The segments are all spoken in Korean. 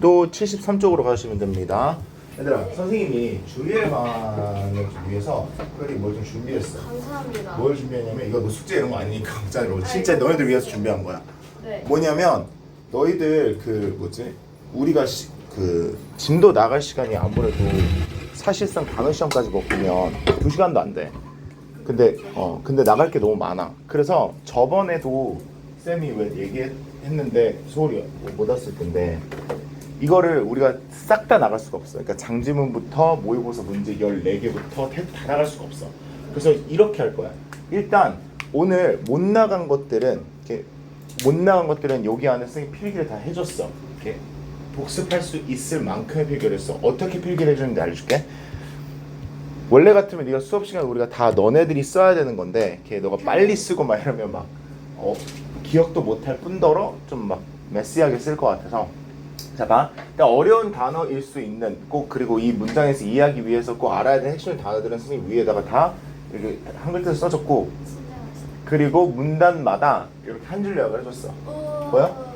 또 73쪽으로 가시면 됩니다. 얘들아, 선생님이 주일반을 위해서 특별히 뭘 좀 준비했어. 감사합니다. 뭘 준비했냐면 이거 뭐 숙제 이런 거 아니니까 공짜로 진짜 너희들 위해서 준비한 거야. 네. 뭐냐면 너희들 그 뭐지 우리가 그 진도 나갈 시간이 아무래도 사실상 단어 시험까지 먹으면 2시간도 안 돼. 근데 나갈 게 너무 많아. 그래서 저번에도 쌤이 왜 얘기했는데 소울이 못 왔을 텐데 이거를 우리가 싹 다 나갈 수가 없어. 그러니까 장지문부터 모의고사 문제 14개부터 다 나갈 수가 없어. 그래서 이렇게 할 거야. 일단 오늘 못 나간 것들은 여기 안에 선생님이 필기를 다 해줬어. 이렇게 복습할 수 있을 만큼의 필기를 했어. 어떻게 필기를 해주는지 알려줄게. 원래 같으면 네가 수업 시간에 우리가 다 너네들이 써야 되는 건데 걔 너가 빨리 쓰고 막 이러면 막 기억도 못할 뿐더러 좀 막 메시하게 쓸 것 같아서 자 봐. 일단 어려운 단어일 수 있는 꼭 그리고 이 문장에서 이해하기 위해서 꼭 알아야 되는 핵심 단어들은 선생님 위에다가 다 이렇게 한글 뜻을 써줬고 그리고 문단마다 이렇게 한 줄 요약을 해줬어. 보여?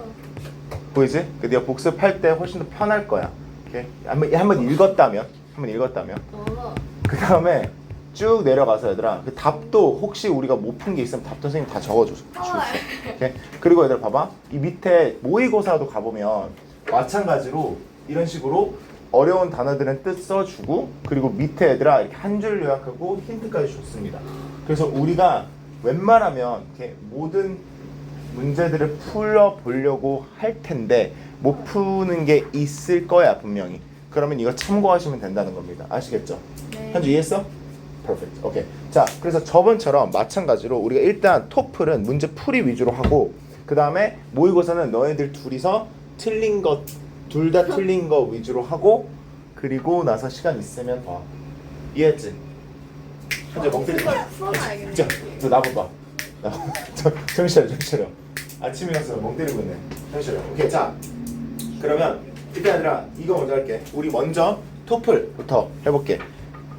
보이지? 그 네가 복습할 때 훨씬 더 편할 거야. 이렇게 한번 읽었다면 그 다음에 쭉 내려가서 얘들아 그 답도 혹시 우리가 못 푼 게 있으면 답도 선생님 다 적어줬어. 오케이? 그리고 얘들아 봐봐 이 밑에 모의고사도 가보면 마찬가지로 이런 식으로 어려운 단어들은 뜻 써주고 그리고 밑에 얘들아 이렇게 한 줄 요약하고 힌트까지 줬습니다. 그래서 우리가 웬만하면 이렇게 모든 문제들을 풀어보려고 할 텐데 못 푸는 게 있을 거야 분명히. 그러면 이거 참고하시면 된다는 겁니다. 아시겠죠? 네. 현주 이해했어? Perfect. 오케이. 자, 그래서 저번처럼 마찬가지로 우리가 일단 토플은 문제 풀이 위주로 하고 그 다음에 모의고사는 너희들 둘이서 틀린 것 둘 다 틀린 거 위주로 하고 그리고 나서 시간 있으면 봐. 이해했지? 현재 멍때리. 풀어놔야겠네. 자, 너 나봐봐. 정신 차려. 아침이라서 멍 때리고 있네. 정신 차려. 오케이, 자. 그러면 이게 아니라 이거 먼저 할게. 우리 먼저 토플부터 해볼게.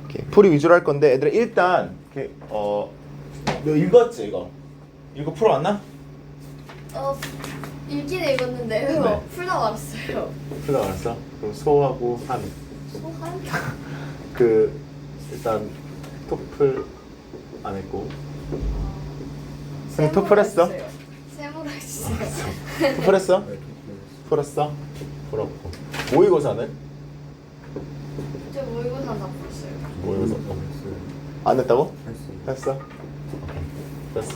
이렇게 풀이 위주로 할 건데, 얘들아 일단 이렇게 너 읽었지 이거? 이거 풀어왔나? 읽기는 읽었는데 네. 풀다 말았어요. 풀다 알았어? 그럼 소하고 한. 소한? 그 일단 토플 안 했고. 선생님 토플 했어? 세모로 해주세요. 토플 했어? 풀었어? 풀었고. 모의고사는? 저 모의고사 다 풀었어요. 모의고사 안 했다고? 했어? 됐어.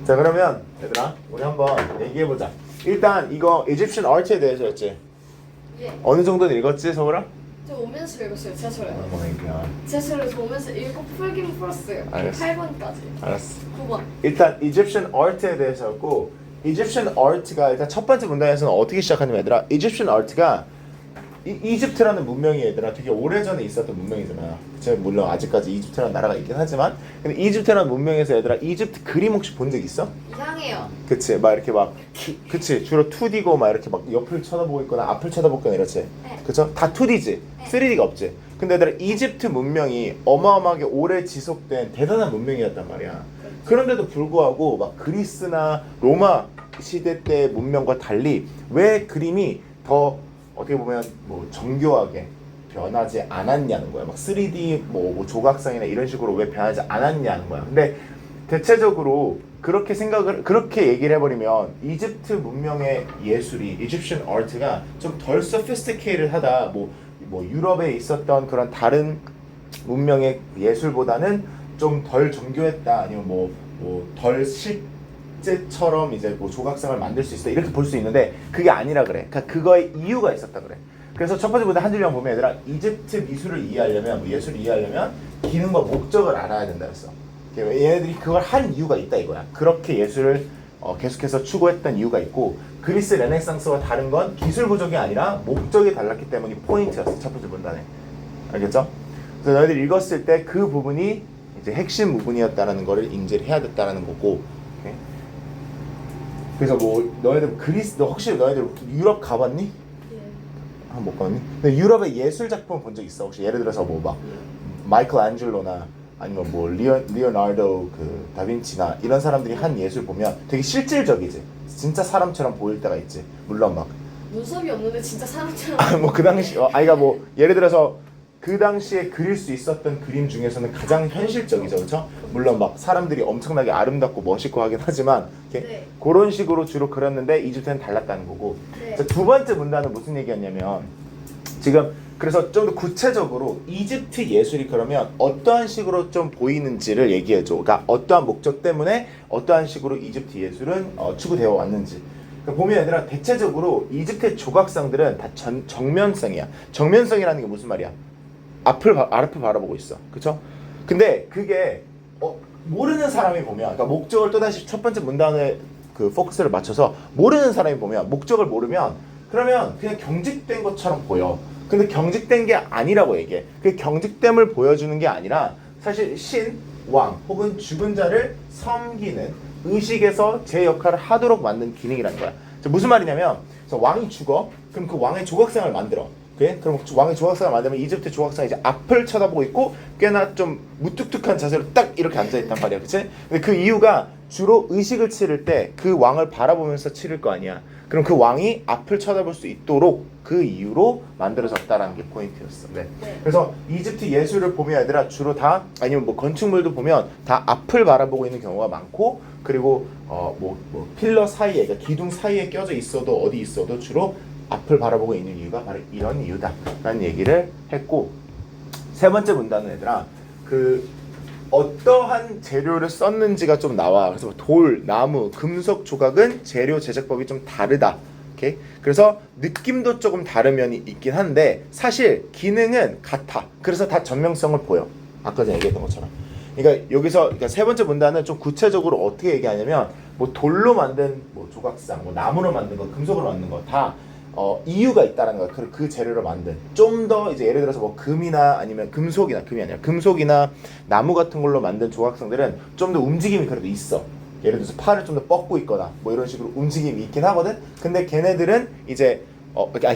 자 그러면 얘들아 우리 한번 얘기해보자. 일단 이거 이집션 아트에 대해서였지? 예. 어느 정도는 읽었지 서울아? 저 오면서 읽었어요. 지하철에. 그냥 지하철에서 오면서 읽고 풀긴 풀었어요. 알겠어. 8번까지. 알았어. 9번. 일단 이집션 아트에 대해서였고 이집션 아트가 일단 첫 번째 문단에서는 어떻게 시작하냐면 얘들아 이집션 아트가 이집트라는 문명이 얘들아 되게 오래전에 있었던 문명이잖아. 그치? 물론 아직까지 이집트라는 나라가 있긴 하지만 근데 이집트라는 문명에서 얘들아 이집트 그림 혹시 본 적 있어? 이상해요. 그치 막 이렇게 막 그치 주로 2D고 막 이렇게 막 옆을 쳐다보고 있거나 앞을 쳐다보거나 이렇지. 네. 그쵸? 다 2D지 3D가 없지. 근데 얘들아 이집트 문명이 어마어마하게 오래 지속된 대단한 문명이었단 말이야. 그런데도 불구하고 막 그리스나 로마 시대 때 문명과 달리 왜 그림이 더 어떻게 보면 뭐 정교하게 변하지 않았냐는 거야. 막 3D 뭐 조각상이나 이런 식으로 왜 변하지 않았냐는 거야. 근데 대체적으로 그렇게 얘기를 해버리면 이집트 문명의 예술이 Egyptian art가 좀 덜 sophisticated하다. 뭐 유럽에 있었던 그런 다른 문명의 예술보다는 좀 덜 정교했다. 아니면 뭐 덜 실제처럼 이제 뭐 조각상을 만들 수 있어 이렇게 볼 수 있는데 그게 아니라 그래. 그러니까 그거에 이유가 있었다 그래. 그래서 첫 번째 문제 한 줄만 보면 얘들아 이집트 미술을 이해하려면 뭐 예술을 이해하려면 기능과 목적을 알아야 된다 했어. 얘네들이 그걸 한 이유가 있다 이거야. 그렇게 예술을 계속해서 추구했던 이유가 있고 그리스 르네상스와 다른 건 기술 부족이 아니라 목적이 달랐기 때문이 포인트였어. 첫 번째 문단에. 알겠죠? 그래서 너희들 읽었을 때 그 부분이 이제 핵심 부분이었다는 거를 인지를 해야 됐다는 거고. 오케이? 그래서 뭐 너희들 너 혹시 너희들 유럽 가봤니? 예. 한번 못 가봤니? 근데 유럽의 예술 작품 본 적 있어? 혹시 예를 들어서 뭐 막 마이클 안젤로나 아니면 뭐 리오나르도 그 다빈치나 이런 사람들이 한 예술 보면 되게 실질적이지. 진짜 사람처럼 보일 때가 있지. 물론 막 눈썹이 없는데 진짜 사람처럼. 뭐 그 당시 아이가 뭐 예를 들어서 그 당시에 그릴 수 있었던 그림 중에서는 가장 현실적이죠, 그렇죠? 물론 막 사람들이 엄청나게 아름답고 멋있고 하긴 하지만 이렇게 네. 그런 식으로 주로 그렸는데 이집트는 달랐다는 거고. 네. 자, 두 번째 문단은 무슨 얘기였냐면 지금 그래서 좀 더 구체적으로 이집트 예술이 그러면 어떠한 식으로 좀 보이는지를 얘기해줘. 그러니까 어떠한 목적 때문에 어떠한 식으로 이집트 예술은 추구되어 왔는지. 그러니까 보면 얘들아 대체적으로 이집트의 조각상들은 다 정면성이야. 정면성이라는 게 무슨 말이야? 앞을 바라보고 있어. 그쵸? 근데 그게 모르는 사람이 보면 그러니까 목적을 또다시 첫 번째 문단에 그 포커스를 맞춰서 모르는 사람이 보면 목적을 모르면 그러면 그냥 경직된 것처럼 보여. 근데 경직된 게 아니라고 얘기해. 그 경직됨을 보여주는 게 아니라 사실 신, 왕 혹은 죽은 자를 섬기는 의식에서 제 역할을 하도록 만든 기능이라는 거야. 무슨 말이냐면 왕이 죽어. 그럼 그 왕의 조각상을 만들어. 그래? 그럼 왕의 조각상을 만들면 이집트 조각상이 이제 앞을 쳐다보고 있고 꽤나 좀 무뚝뚝한 자세로 딱 이렇게 앉아있단 말이야. 그치? 근데 그 이유가 주로 의식을 치를 때 그 왕을 바라보면서 치를 거 아니야. 그럼 그 왕이 앞을 쳐다볼 수 있도록 그 이유로 만들어졌다라는 게 포인트였어. 네. 그래서 이집트 예술을 보면 얘들아 주로 다 아니면 뭐 건축물도 보면 다 앞을 바라보고 있는 경우가 많고 그리고 뭐 필러 사이에 그러니까 기둥 사이에 껴져 있어도 어디 있어도 주로 앞을 바라보고 있는 이유가 바로 이런 이유다라는 얘기를 했고 세 번째 문단은 얘들아 그 어떠한 재료를 썼는지가 좀 나와. 그래서 돌, 나무, 금속 조각은 재료 제작법이 좀 다르다. 오케이? 그래서 느낌도 조금 다른 면이 있긴 한데 사실 기능은 같아. 그래서 다 전명성을 보여. 아까 전에 얘기했던 것처럼. 그러니까 여기서 그러니까 세 번째 문단은 좀 구체적으로 어떻게 얘기하냐면 뭐 돌로 만든 뭐 조각상, 뭐 나무로 만든 거, 금속으로 만든 거 다 이유가 있다는 거야. 그 재료를 만든. 좀 더 이제 예를 들어서 뭐 금이나 아니면 금속이나 금이 아니라 금속이나 나무 같은 걸로 만든 조각상들은 좀 더 움직임이 그래도 있어. 예를 들어서 팔을 좀 더 뻗고 있거나 뭐 이런 식으로 움직임이 있긴 하거든. 근데 걔네들은 이제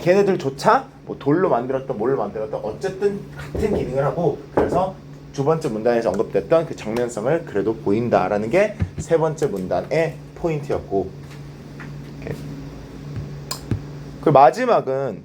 걔네들조차 뭐 돌로 만들었던 뭘로 만들었던 어쨌든 같은 기능을 하고 그래서 두 번째 문단에서 언급됐던 그 정면성을 그래도 보인다라는 게 세 번째 문단의 포인트였고. 그 마지막은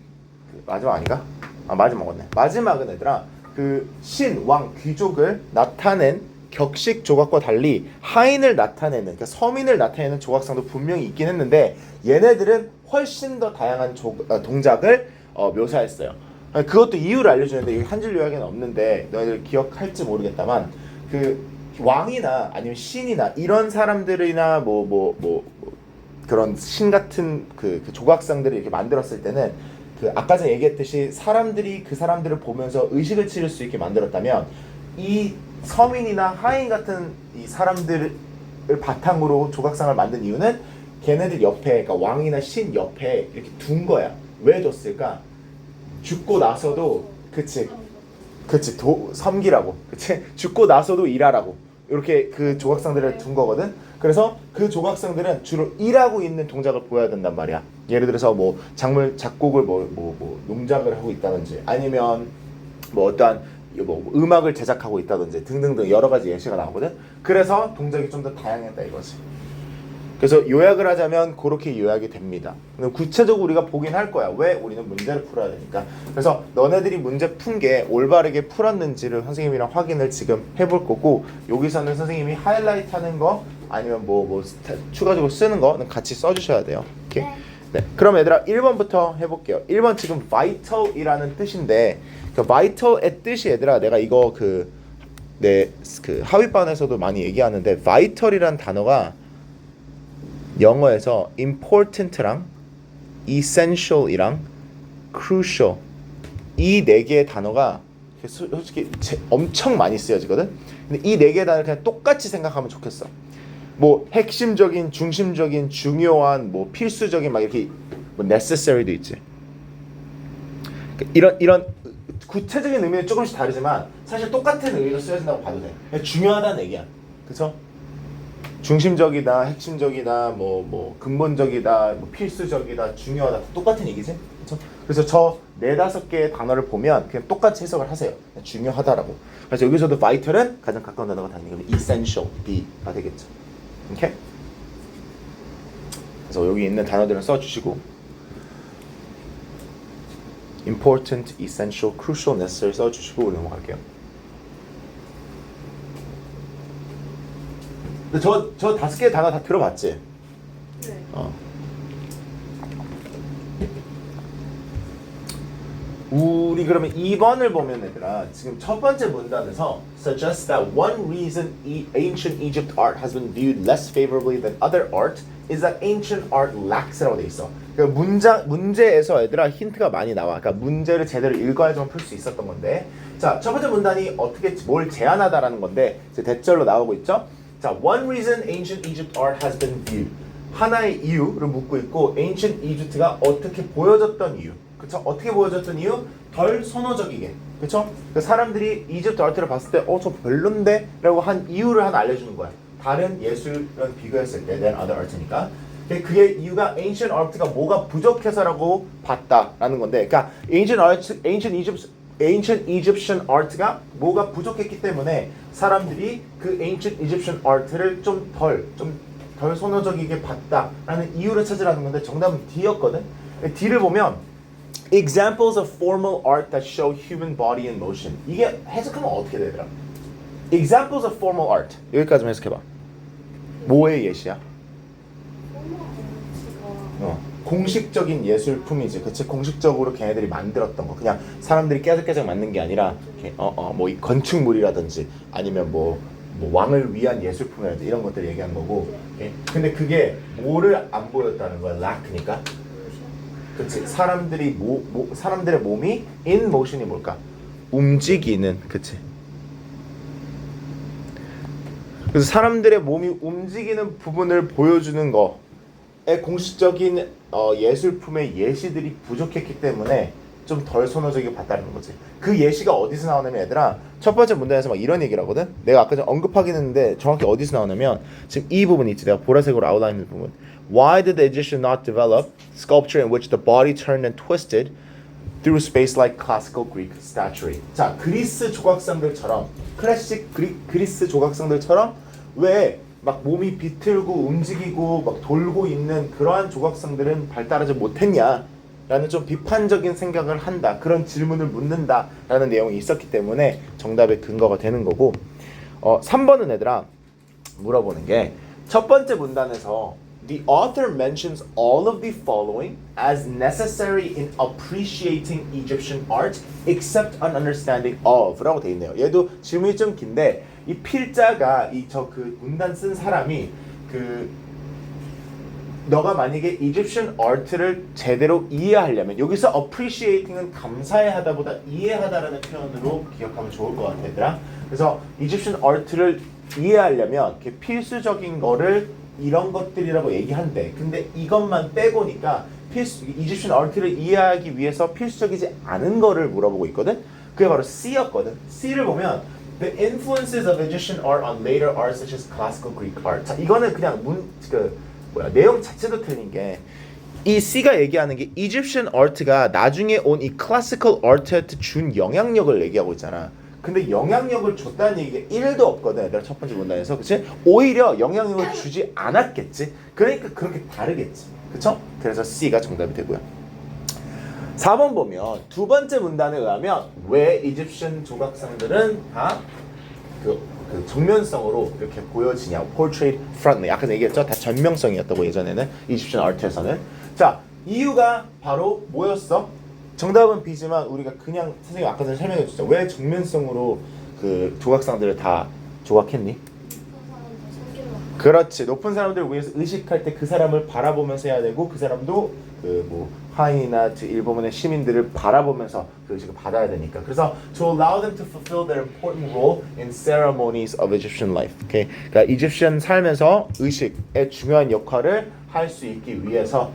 마지막 아닌가? 마지막 맞네. 마지막은 얘들아 그 신, 왕, 귀족을 나타낸 격식 조각과 달리 하인을 나타내는 그러니까 서민을 나타내는 조각상도 분명히 있긴 했는데 얘네들은 훨씬 더 다양한 동작을 묘사했어요. 그것도 이유를 알려주는데 여기 한 줄 요약에는 없는데 너희들 기억할지 모르겠다만 그 왕이나 아니면 신이나 이런 사람들이나 그런 신 같은 그 조각상들을 이렇게 만들었을 때는 그 아까 전에 얘기했듯이 사람들이 그 사람들을 보면서 의식을 치를 수 있게 만들었다면 이 서민이나 하인 같은 이 사람들을 바탕으로 조각상을 만든 이유는 걔네들 옆에 그러니까 왕이나 신 옆에 이렇게 둔 거야. 왜 뒀을까? 죽고 나서도 그치 섬기라고 그치 죽고 나서도 일하라고 이렇게 그 조각상들을 둔 거거든. 그래서 그 조각상들은 주로 일하고 있는 동작을 보여야 된단 말이야. 예를 들어서 뭐 작곡을 농작을 하고 있다든지 아니면 뭐 어떠한 뭐 음악을 제작하고 있다든지 등등등 여러 가지 예시가 나오거든. 그래서 동작이 좀 더 다양했다 이거지. 그래서 요약을 하자면 그렇게 요약이 됩니다. 구체적으로 우리가 보긴 할 거야. 왜? 우리는 문제를 풀어야 되니까. 그래서 너네들이 문제 푼 게 올바르게 풀었는지를 선생님이랑 확인을 지금 해볼 거고 여기서는 선생님이 하이라이트 하는 거 아니면 추가적으로 쓰는 거는 같이 써주셔야 돼요. 오케이? 네. 그럼 얘들아 1번부터 해볼게요. 1번 지금 vital이라는 뜻인데 그 vital의 뜻이 얘들아 내가 이거 그 하위반에서도 많이 얘기하는데 vital이라는 단어가 영어에서 important랑 essential이랑 crucial 이 네 개의 단어가 솔직히 엄청 많이 쓰여지거든. 근데 이 네 개의 단어를 그냥 똑같이 생각하면 좋겠어. 뭐 핵심적인, 중심적인, 중요한, 뭐 필수적인 막 이렇게 뭐 necessary도 있지. 이런 구체적인 의미는 조금씩 다르지만 사실 똑같은 의미로 쓰여진다고 봐도 돼. 중요하다는 얘기야. 그렇죠? 중심적이다, 핵심적이다, 근본적이다, 필수적이다, 중요하다 똑같은 얘기지, 그렇죠? 그래서 저 4-5개의 단어를 보면 그냥 똑같이 해석을 하세요. 중요하다라고. 그래서 여기서도 vital은 가장 가까운 단어가 당연히 essential, B가 되겠죠. 오케이? 그래서 여기 있는 단어들은 써주시고 important, essential, crucial, necessary 써주시고 우리 넘어갈게요. 근데 저 5개의 단어 다 들어봤지? 네. 우리 그러면 2번을 보면 얘들아 지금 첫 번째 문단에서 suggests that one reason ancient Egypt art has been viewed less favorably than other art is that ancient art lacks라고 돼 있어. 그러니까 문제에서 얘들아 힌트가 많이 나와. 그러니까 문제를 제대로 읽어야지만 풀 수 있었던 건데, 자 첫 번째 문단이 어떻게 뭘 제안하다라는 건데 이제 대절로 나오고 있죠. 자, one reason ancient Egypt art has been viewed. 하나의 이유를 묻고 있고 ancient Egypt가 어떻게 보여졌던 이유. 그쵸? 어떻게 보여졌던 이유? 덜 선호적이게. 그쵸? 그 사람들이 이집트 아트를 봤을 때 저 별론데? 라고 한 이유를 하나 알려주는 거야. 다른 예술이랑 비교했을 때 than other art니까. 그게 이유가 ancient art가 뭐가 부족해서라고 봤다라는 건데, 그러니까 ancient Egyptian art가 뭐가 부족했기 때문에 사람들이 그 ancient Egyptian art를 좀 덜 선호적이게 봤다라는 이유를 찾으라는 건데 정답은 D였거든. D를 보면 examples of formal art that show human body in motion. 이게 해석하면 어떻게 되더라? examples of formal art. 여기까지만 해석해봐. 뭐의 예시야? 공식적인 예술품이지, 그치? 공식적으로 걔네들이 만들었던 거, 그냥 사람들이 깨작깨작 만든 게 아니라, 뭐 이 건축물이라든지 아니면 뭐 왕을 위한 예술품이라든지 이런 것들 얘기하는 거고, 근데 그게 뭐를 안 보였다는 거야, lack니까. 그치? 사람들이 사람들의 몸이 in motion이 뭘까? 움직이는, 그치? 그래서 사람들의 몸이 움직이는 부분을 보여주는 거에 공식적인 예술품의 예시들이 부족했기 때문에 좀 덜 선호적이게 봤다는 거지. 그 예시가 어디서 나오냐면 얘들아 첫 번째 문단에서 막 이런 얘기를 하거든. 내가 아까 전에 언급하긴 했는데 정확히 어디서 나오냐면 지금 이 부분 있지, 내가 보라색으로 아웃라인을 부분. Why did the Egyptians not develop sculpture in which the body turned and twisted through space like classical Greek statuary? 자, 그리스 조각상들처럼, 클래식 그리스 조각상들처럼 왜 막 몸이 비틀고 움직이고 막 돌고 있는 그러한 조각상들은 발달하지 못했냐? 라는 좀 비판적인 생각을 한다. 그런 질문을 묻는다. 라는 내용이 있었기 때문에 정답의 근거가 되는 거고, 3번은 얘들아 물어보는 게 첫 번째 문단에서 The author mentions all of the following as necessary in appreciating Egyptian art except an understanding of 라고 돼 있네요. 얘도 질문이 좀 긴데 이 필자가 그 문단 쓴 사람이 너가 만약에 Egyptian art를 제대로 이해하려면, 여기서 appreciating은 감사해하다보다 이해하다라는 표현으로 기억하면 좋을 것 같아 얘들아. 그래서 Egyptian art를 이해하려면 필수적인 거를 이런 것들이라고 얘기한대. 근데 이것만 빼고니까 Egyptian art를 이해하기 위해서 필수적이지 않은 거를 물어보고 있거든. 그게 바로 C였거든. C를 보면 The influences of Egyptian art on later art such as classical Greek art. 자, 이거는 그냥 내용 자체도 틀린 게, 이 C가 얘기하는 게 Egyptian art가 나중에 온 이 classical art한테 준 영향력을 얘기하고 있잖아. 근데 영향력을 줬다는 얘기가 1도 없거든. 내가 첫 번째 문단에서, 그치? 오히려 영향력을 주지 않았겠지. 그러니까 그렇게 다르겠지. 그쵸? 그래서 C가 정답이 되고요. 4번 보면 두 번째 문단에 의하면 왜 이집션 조각상들은 다 그 정면성으로 이렇게 보여지냐, portrait front, 아까 얘기했죠? 다 전면성이었다고 예전에는 이집션 아트에서는. 자, 이유가 바로 뭐였어? 정답은 B지만 우리가 그냥 선생님 아까 전에 설명해 줬죠. 왜 정면성으로 그 조각상들을 다 조각했니? 그렇지. 높은 사람들을 위해서 의식할 때 그 사람을 바라보면서 해야 되고, 그 사람도 하인이나 일본의 시민들을 바라보면서 그 의식을 받아야 되니까. 그래서 to allow them to fulfill their important role in ceremonies of Egyptian life. Okay? 그러니까 이집션 삶에서 의식의 중요한 역할을 할 수 있기 위해서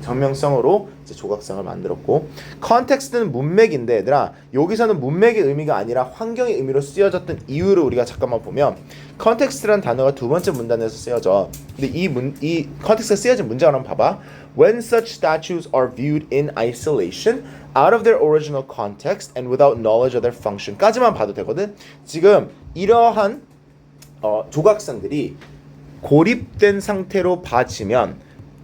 정면성으로 이제 조각상을 만들었고, 컨텍스트는 문맥인데 얘들아 여기서는 문맥의 의미가 아니라 환경의 의미로 쓰여졌던 이유를 우리가 잠깐만 보면, 컨텍스트라는 단어가 두 번째 문단에서 쓰여져. 근데 이 컨텍스트가 쓰여진 문장을 한번 봐봐. When such statues are viewed in isolation, out of their original context and without knowledge of their function 까지만 봐도 되거든. 지금 이러한 조각상들이 고립된 상태로 봐지면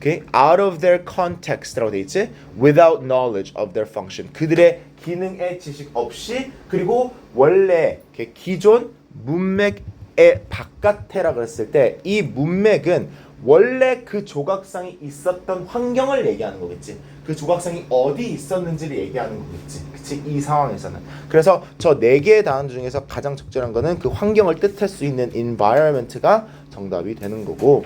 okay, out of their context라고 돼 있지? without knowledge of their function. 그들의 기능의 지식 없이 그리고 원래 이렇게 기존 문맥의 바깥에라 그랬을 때 이 문맥은 원래 그 조각상이 있었던 환경을 얘기하는 거겠지. 그 조각상이 어디 있었는지를 얘기하는 거겠지. 그치? 이 상황에서는. 그래서 저 네 개의 단어 중에서 가장 적절한 거는 그 환경을 뜻할 수 있는 environment가 정답이 되는 거고.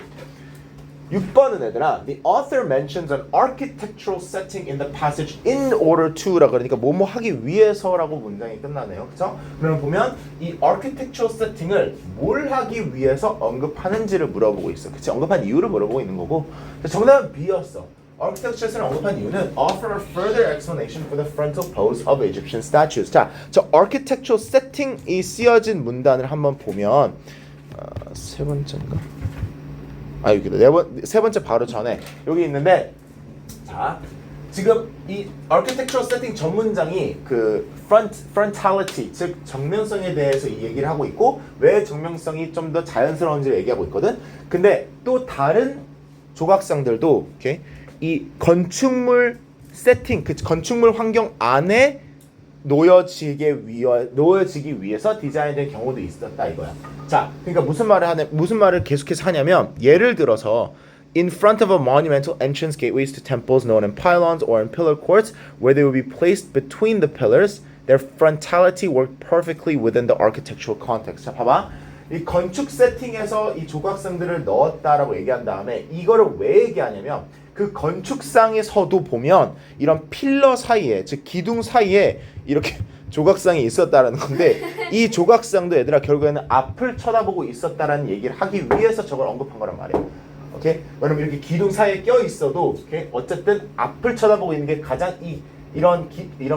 6번은 얘들아 The author mentions an architectural setting in the passage in order to라 그러니까 뭐뭐 하기 위해서라고 문장이 끝나네요. 그쵸? 그러면 보면 이 architectural setting을 뭘 하기 위해서 언급하는지를 물어보고 있어. 그치? 언급한 이유를 물어보고 있는 거고 정답은 B였어. architecture를 언급한 이유는 offer a further explanation for the frontal pose of Egyptian statues. 자, 저 architectural setting이 쓰여진 문단을 한번 보면 세 번째인가? 여기다 세 번째 바로 전에 여기 있는데 자 지금 이 architectural setting 전 문장이 그 frontality 즉 정면성에 대해서 이 얘기를 하고 있고 왜 정면성이 좀 더 자연스러운지를 얘기하고 있거든. 근데 또 다른 조각상들도 okay, 이 건축물 세팅 그 건축물 환경 안에 놓여지기 위해서 디자인된 경우도 있었다 이거야. 자, 그러니까 무슨 말을 계속해서 하냐면 예를 들어서 in front of a monumental entrance gateways to temples known in pylons or in pillar courts where they would be placed between the pillars, their frontality worked perfectly within the architectural context. 자, 봐봐. 이 건축 세팅에서 이 조각상들을 넣었다라고 얘기한 다음에 이거를 왜 얘기하냐면 그 건축상에서도 보면 이런 필러 사이에 즉 기둥 사이에 이렇게 조각상이 있었다라는 건데 이 조각상도 얘들아 결국에는 앞을 쳐다보고 있었다라는 얘기를 하기 위해서 저걸 언급한 거란 말이야. 오케이? 왜냐면 이렇게 기둥 사이에 껴 있어도 오케이? 어쨌든 앞을 쳐다보고 있는 게 가장 이런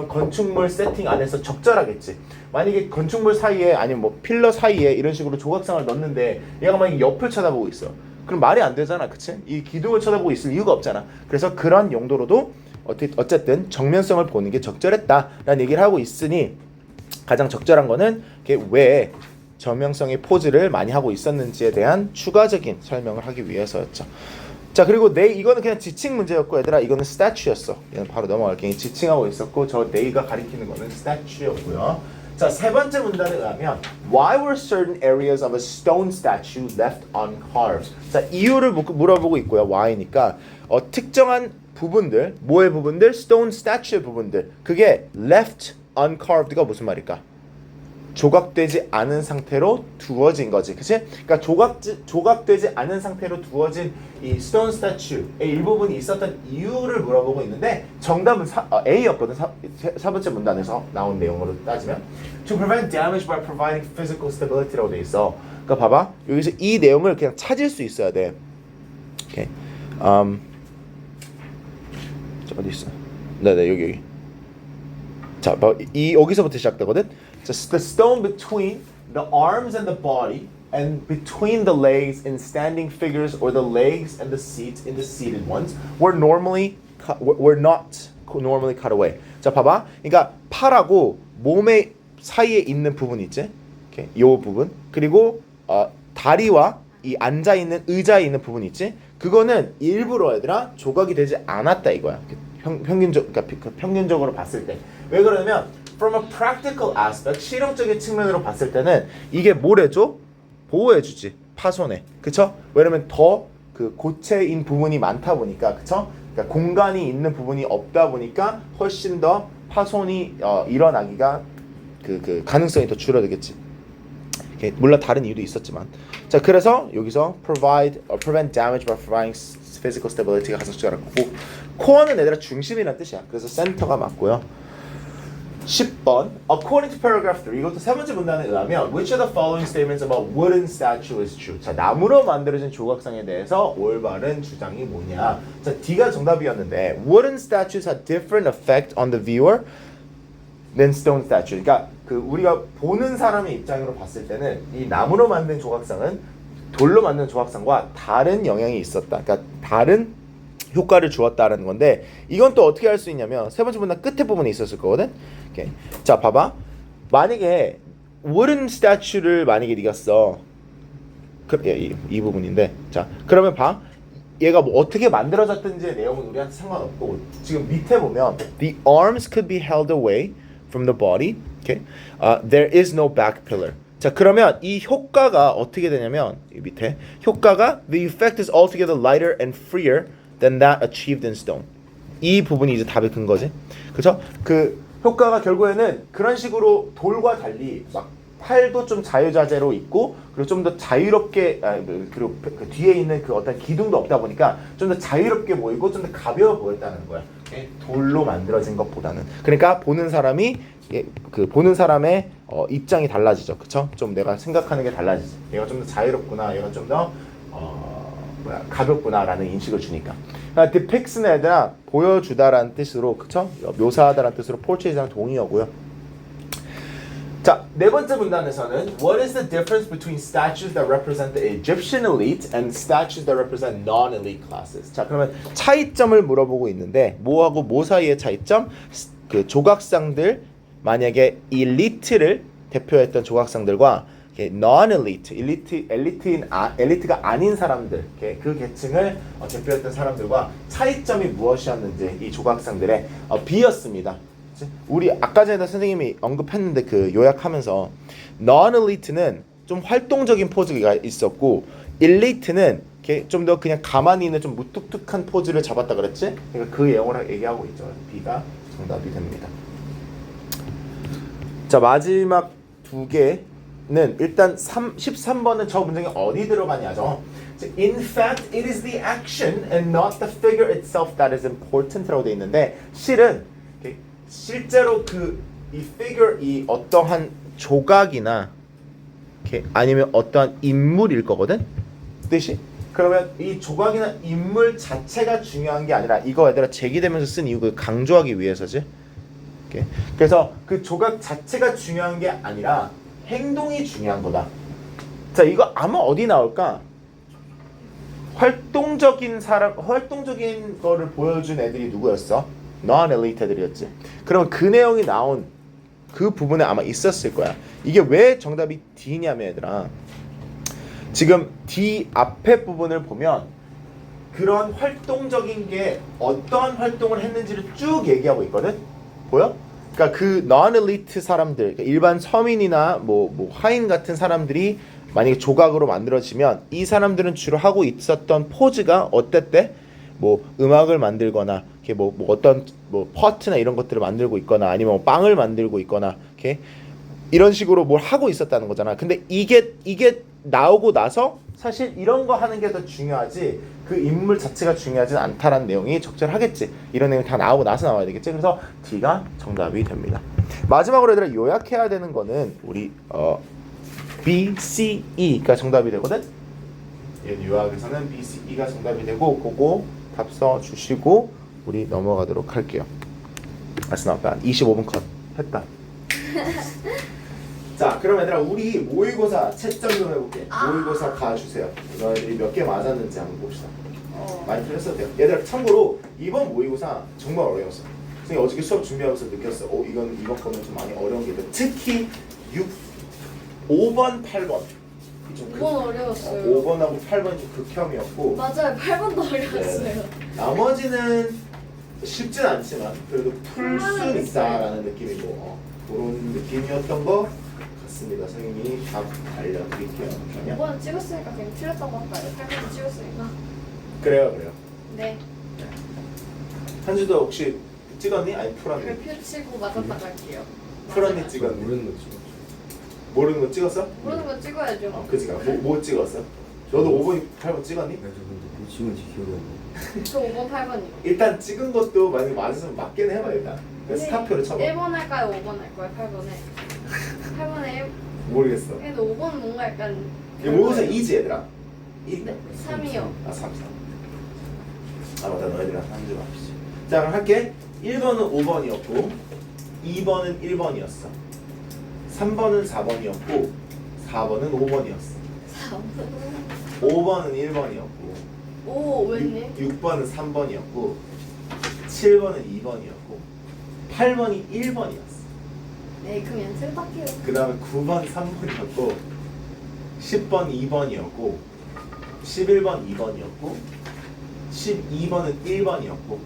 건축물 세팅 안에서 적절하겠지. 만약에 건축물 사이에 아니면 뭐 필러 사이에 이런 식으로 조각상을 넣는데 얘가 만약에 옆을 쳐다보고 있어. 그럼 말이 안 되잖아, 그치? 이 기둥을 쳐다보고 있을 이유가 없잖아. 그래서 그런 용도로도 어쨌든 정면성을 보는 게 적절했다라는 얘기를 하고 있으니 가장 적절한 거는 왜 정면성의 포즈를 많이 하고 있었는지에 대한 추가적인 설명을 하기 위해서였죠. 자, 그리고 이거는 그냥 지칭 문제였고 얘들아 이거는 스태츄였어. 얘는 바로 넘어갈게. 지칭하고 있었고 저 네이가 가리키는 거는 스태츄였고요. 자, 세 번째 문단에 의하면 Why were certain areas of a stone statue left uncarved? 자, 이유를 물어보고 있고요. Why니까 특정한 부분들, 뭐의 부분들? stone statue의 부분들. 그게 left uncarved가 무슨 말일까? 조각되지 않은 상태로 두어진 거지, 그치? 그러니까 조각되지 않은 상태로 두어진 이 stone statue의 일부분이 있었던 이유를 물어보고 있는데 정답은 A였거든. 세 번째 문단에서 나온 내용으로 따지면 to prevent damage by providing physical stability라고 돼 있어. 그러니까 봐봐, 여기서 이 내용을 그냥 찾을 수 있어야 돼. 오케이. 어디 있어? 네네 여기. 자, 여기서부터 시작되거든. Just the stone between the arms and the body, and between the legs in standing figures, or the legs and the seats in the seated ones, were not normally cut away. 자, 봐봐. 그러니까 팔하고 몸의 사이에 있는 부분 있지? 오케이, 요 부분. 그리고 다리와 이 앉아 있는 의자에 있는 부분 있지? 그거는 일부러 얘들아 조각이 되지 않았다 이거야. 평균적으로 봤을 때. 왜 그러냐면 from a practical aspect, 실용적인 측면으로 봤을 때는 이게 뭘 해줘? 보호해주지. 파손에. 그쵸? 왜냐면 더 그 고체인 부분이 많다 보니까, 그쵸? 그러니까 공간이 있는 부분이 없다 보니까 훨씬 더 파손이 일어나기가 그 가능성이 더 줄어들겠지. 물론 다른 이유도 있었지만. 자, 그래서 여기서 prevent damage by providing physical stability가 가장 적절한 거고, core는 얘들아 중심이라는 뜻이야. 그래서 센터가 맞고요. 10번 According to paragraph 3, 이것도 세 번째 문단에 의하면 Which of the following statements about wooden statue is true? 자, 나무로 만들어진 조각상에 대해서 올바른 주장이 뭐냐? 자, D가 정답이었는데 Wooden statues have different effect on the viewer than stone statue. 그러니까 그 우리가 보는 사람의 입장으로 봤을 때는 이 나무로 만든 조각상은 돌로 만든 조각상과 다른 영향이 있었다. 그러니까 다른 효과를 주었다라는 건데, 이건 또 어떻게 할 수 있냐면 세 번째 문단 끝에 부분에 있었을 거거든. 오케이. 자, 봐봐. 만약에 wooden statue를 만약에 네가 써, 이 부분인데, 자, 그러면 봐. 얘가 뭐 어떻게 만들어졌든지의 내용은 우리한테 상관없고 지금 밑에 보면 the arms could be held away from the body. Okay? There is no back pillar. 자 그러면 이 효과가 어떻게 되냐면 이 밑에 효과가 the effect is altogether lighter and freer than that achieved in stone. 이 부분이 이제 답의 근거지. 그렇죠? 그 효과가 결국에는 그런 식으로 돌과 달리 막 팔도 좀 자유자재로 있고 그리고 좀 더 자유롭게 그리고 그 뒤에 있는 그 어떤 기둥도 없다 보니까 좀 더 자유롭게 보이고 좀 더 가벼워 보였다는 거야. 돌로 만들어진 것보다는. 그러니까 보는 사람이 그 보는 사람의 입장이 달라지죠. 그렇죠? 좀 내가 생각하는 게 달라지지. 얘가 좀 더 자유롭구나. 얘가 좀 더 가볍구나라는 인식을 주니까. 그러니까 depicts는 얘들아 보여주다라는 뜻으로 그쵸? 묘사하다라는 뜻으로 portrait이랑 동의어고요. 자, 네 번째 문단에서는 What is the difference between statues that represent the Egyptian elite and statues that represent non-elite classes? 자, 그러면 차이점을 물어보고 있는데 뭐하고 뭐 사이의 차이점? 그 조각상들 만약에 엘리트를 대표했던 조각상들과 non-elite, 엘리트가 아닌 사람들, 그 계층을 대표했던 사람들과 차이점이 무엇이었는지 이 조각상들의 B였습니다. 우리 아까 전에 선생님이 언급했는데 그 요약하면서 non-elite는 좀 활동적인 포즈가 있었고 elite는 좀 더 그냥 가만히 있는 좀 무뚝뚝한 포즈를 잡았다 그랬지? 그러니까 그 내용을 얘기하고 있죠. B가 정답이 됩니다. 자 마지막 두 개는 일단 13번은 저 문장이 어디 들어가냐죠. In fact, it is the action and not the figure itself that is important라고 돼 있는데 실은 실제로 이 figure 이 어떠한 조각이나 아니면 어떠한 인물일 거거든 뜻이. 그러면 이 조각이나 인물 자체가 중요한 게 아니라 이거 얘들아 제기되면서 쓴 이유를 강조하기 위해서지. 그래서 그 조각 자체가 중요한 게 아니라 행동이 중요한 거다. 자 이거 아마 어디 나올까? 활동적인 거를 보여준 애들이 누구였어? non-elite 애들이었지. 그러면 그 내용이 나온 그 부분에 아마 있었을 거야. 이게 왜 정답이 D냐면 얘들아 지금 D 앞에 부분을 보면 그런 활동적인 게 어떠한 활동을 했는지를 쭉 얘기하고 있거든. 보여? 그러니까 그 non-elite 사람들, 그러니까 일반 서민이나 뭐 하인 같은 사람들이 만약에 조각으로 만들어지면 이 사람들은 주로 하고 있었던 포즈가 어땠대? 뭐 음악을 만들거나 이렇게 뭐 어떤 뭐 퍼트나 이런 것들을 만들고 있거나 아니면 뭐 빵을 만들고 있거나 이렇게 이런 식으로 뭘 하고 있었다는 거잖아. 근데 이게 나오고 나서 사실 이런 거 하는 게 더 중요하지 그 인물 자체가 중요하진 않다라는 내용이 적절하겠지. 이런 내용이 다 나오고 나서 나와야 되겠지. 그래서 D가 정답이 됩니다. 마지막으로 얘들아 요약해야 되는 거는 우리 B, C, E가 정답이 되거든. 얘 요약에서는 B, C, E가 정답이 되고 그거 답 써 주시고 우리 넘어가도록 할게요. That's not bad. 25분 컷 했다. 자, 그럼 얘들아 우리 모의고사 채점 좀 해볼게. 모의고사 가주세요. 너희들이 몇 개 맞았는지 한번 봅시다. 많이 틀렸어도 돼요. 얘들아 참고로 이번 모의고사 정말 어려웠어. 선생님 어저께 수업 준비하면서 느꼈어. 이번 거는 좀 많이 어려운 게 있다. 특히 5번, 8번. 5번 어려웠어요. 5번하고 8번 좀 극혐이었고 맞아요. 8번도 어려웠어요. 네. 나머지는 쉽진 않지만 그래도 풀 수 있다라는 느낌이고 그런 느낌이었던 거 같습니다. 선생님이 답 알려드릴게요. 잠깐만요. 5번 찍었으니까 그냥 틀렸다고 할까요? 8번 찍었으니까. 그래요. 네. 한주도 혹시 찍었니? 아니 풀었니? 별표 치고 맞았다고 할게요. 풀었니 찍었니? 모르는 거 찍었죠. 모르는 거 찍었어? 모르는 거 찍어야죠. 그치가 뭐 찍었어? 너도 5번, 8번 찍었니? 네, 저 근데 찍은지 기억이 안 나요. 저 5번, 8번이요. 일단 찍은 것도 만약에 맞으면 맞긴 해봐 일단. 스타표를 쳐봐. 1번 할까요? 5번 할까요? 8번에? 8번에 모르겠어. 그래도 5번은 뭔가 약간 모의고사 2지 얘들아. 네, 3이요. 아 3. 아 맞다 너희들이랑 한줄 합시다. 자 그럼 할게. 1번은 5번이었고 2번은 1번이었어. 3번은 4번이었고 4번은 5번이었어. 5번은 1번이었고 오, 웬일? 6번은 3번이었고 7번은 2번이었고 8번이 1번이었어. 네, 그럼 연습 할게요. 그 다음에 9번 3번이었고 10번 2번이었고 11번 2번이었고 12번은 1번이었고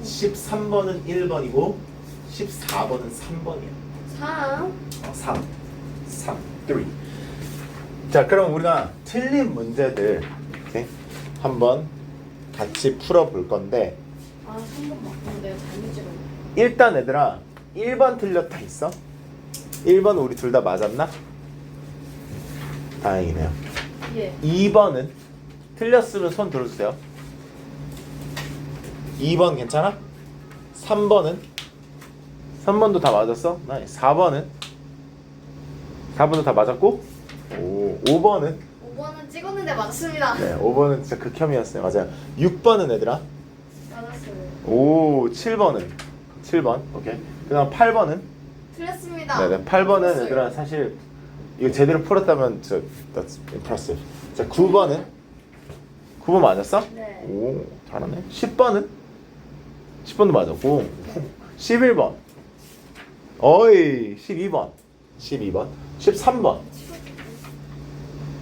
13번은 1번이고 14번은 3번이야. 3. 3. 3. 자, 그럼 우리가 틀린 문제들 이렇게 한번 같이 풀어볼 건데 아 3번 맞고 내가 잘못 찍었네. 일단 얘들아 1번 틀렸다 있어? 1번 우리 둘 다 맞았나? 다행이네요. 예. 2번은 틀렸으면 손 들어주세요. 2번 괜찮아? 3번은? 3번도 다 맞았어? 4번은? 4번도 다 맞았고 5번은? 5번은 찍었는데 맞습니다. 네, 5번은 진짜 극혐이었어요. 맞아요. 6번은 얘들아? 맞았어요. 오, 7번은? 7번. 오케이. 그 다음 8번은? 틀렸습니다. 네네. 8번은 맞았어요. 얘들아 사실 이거 제대로 풀었다면 that's impressive. 자, 9번은? 9번 맞았어? 네. 오, 잘하네. 10번은? 10번도 맞았고 11번 어이 12번 13번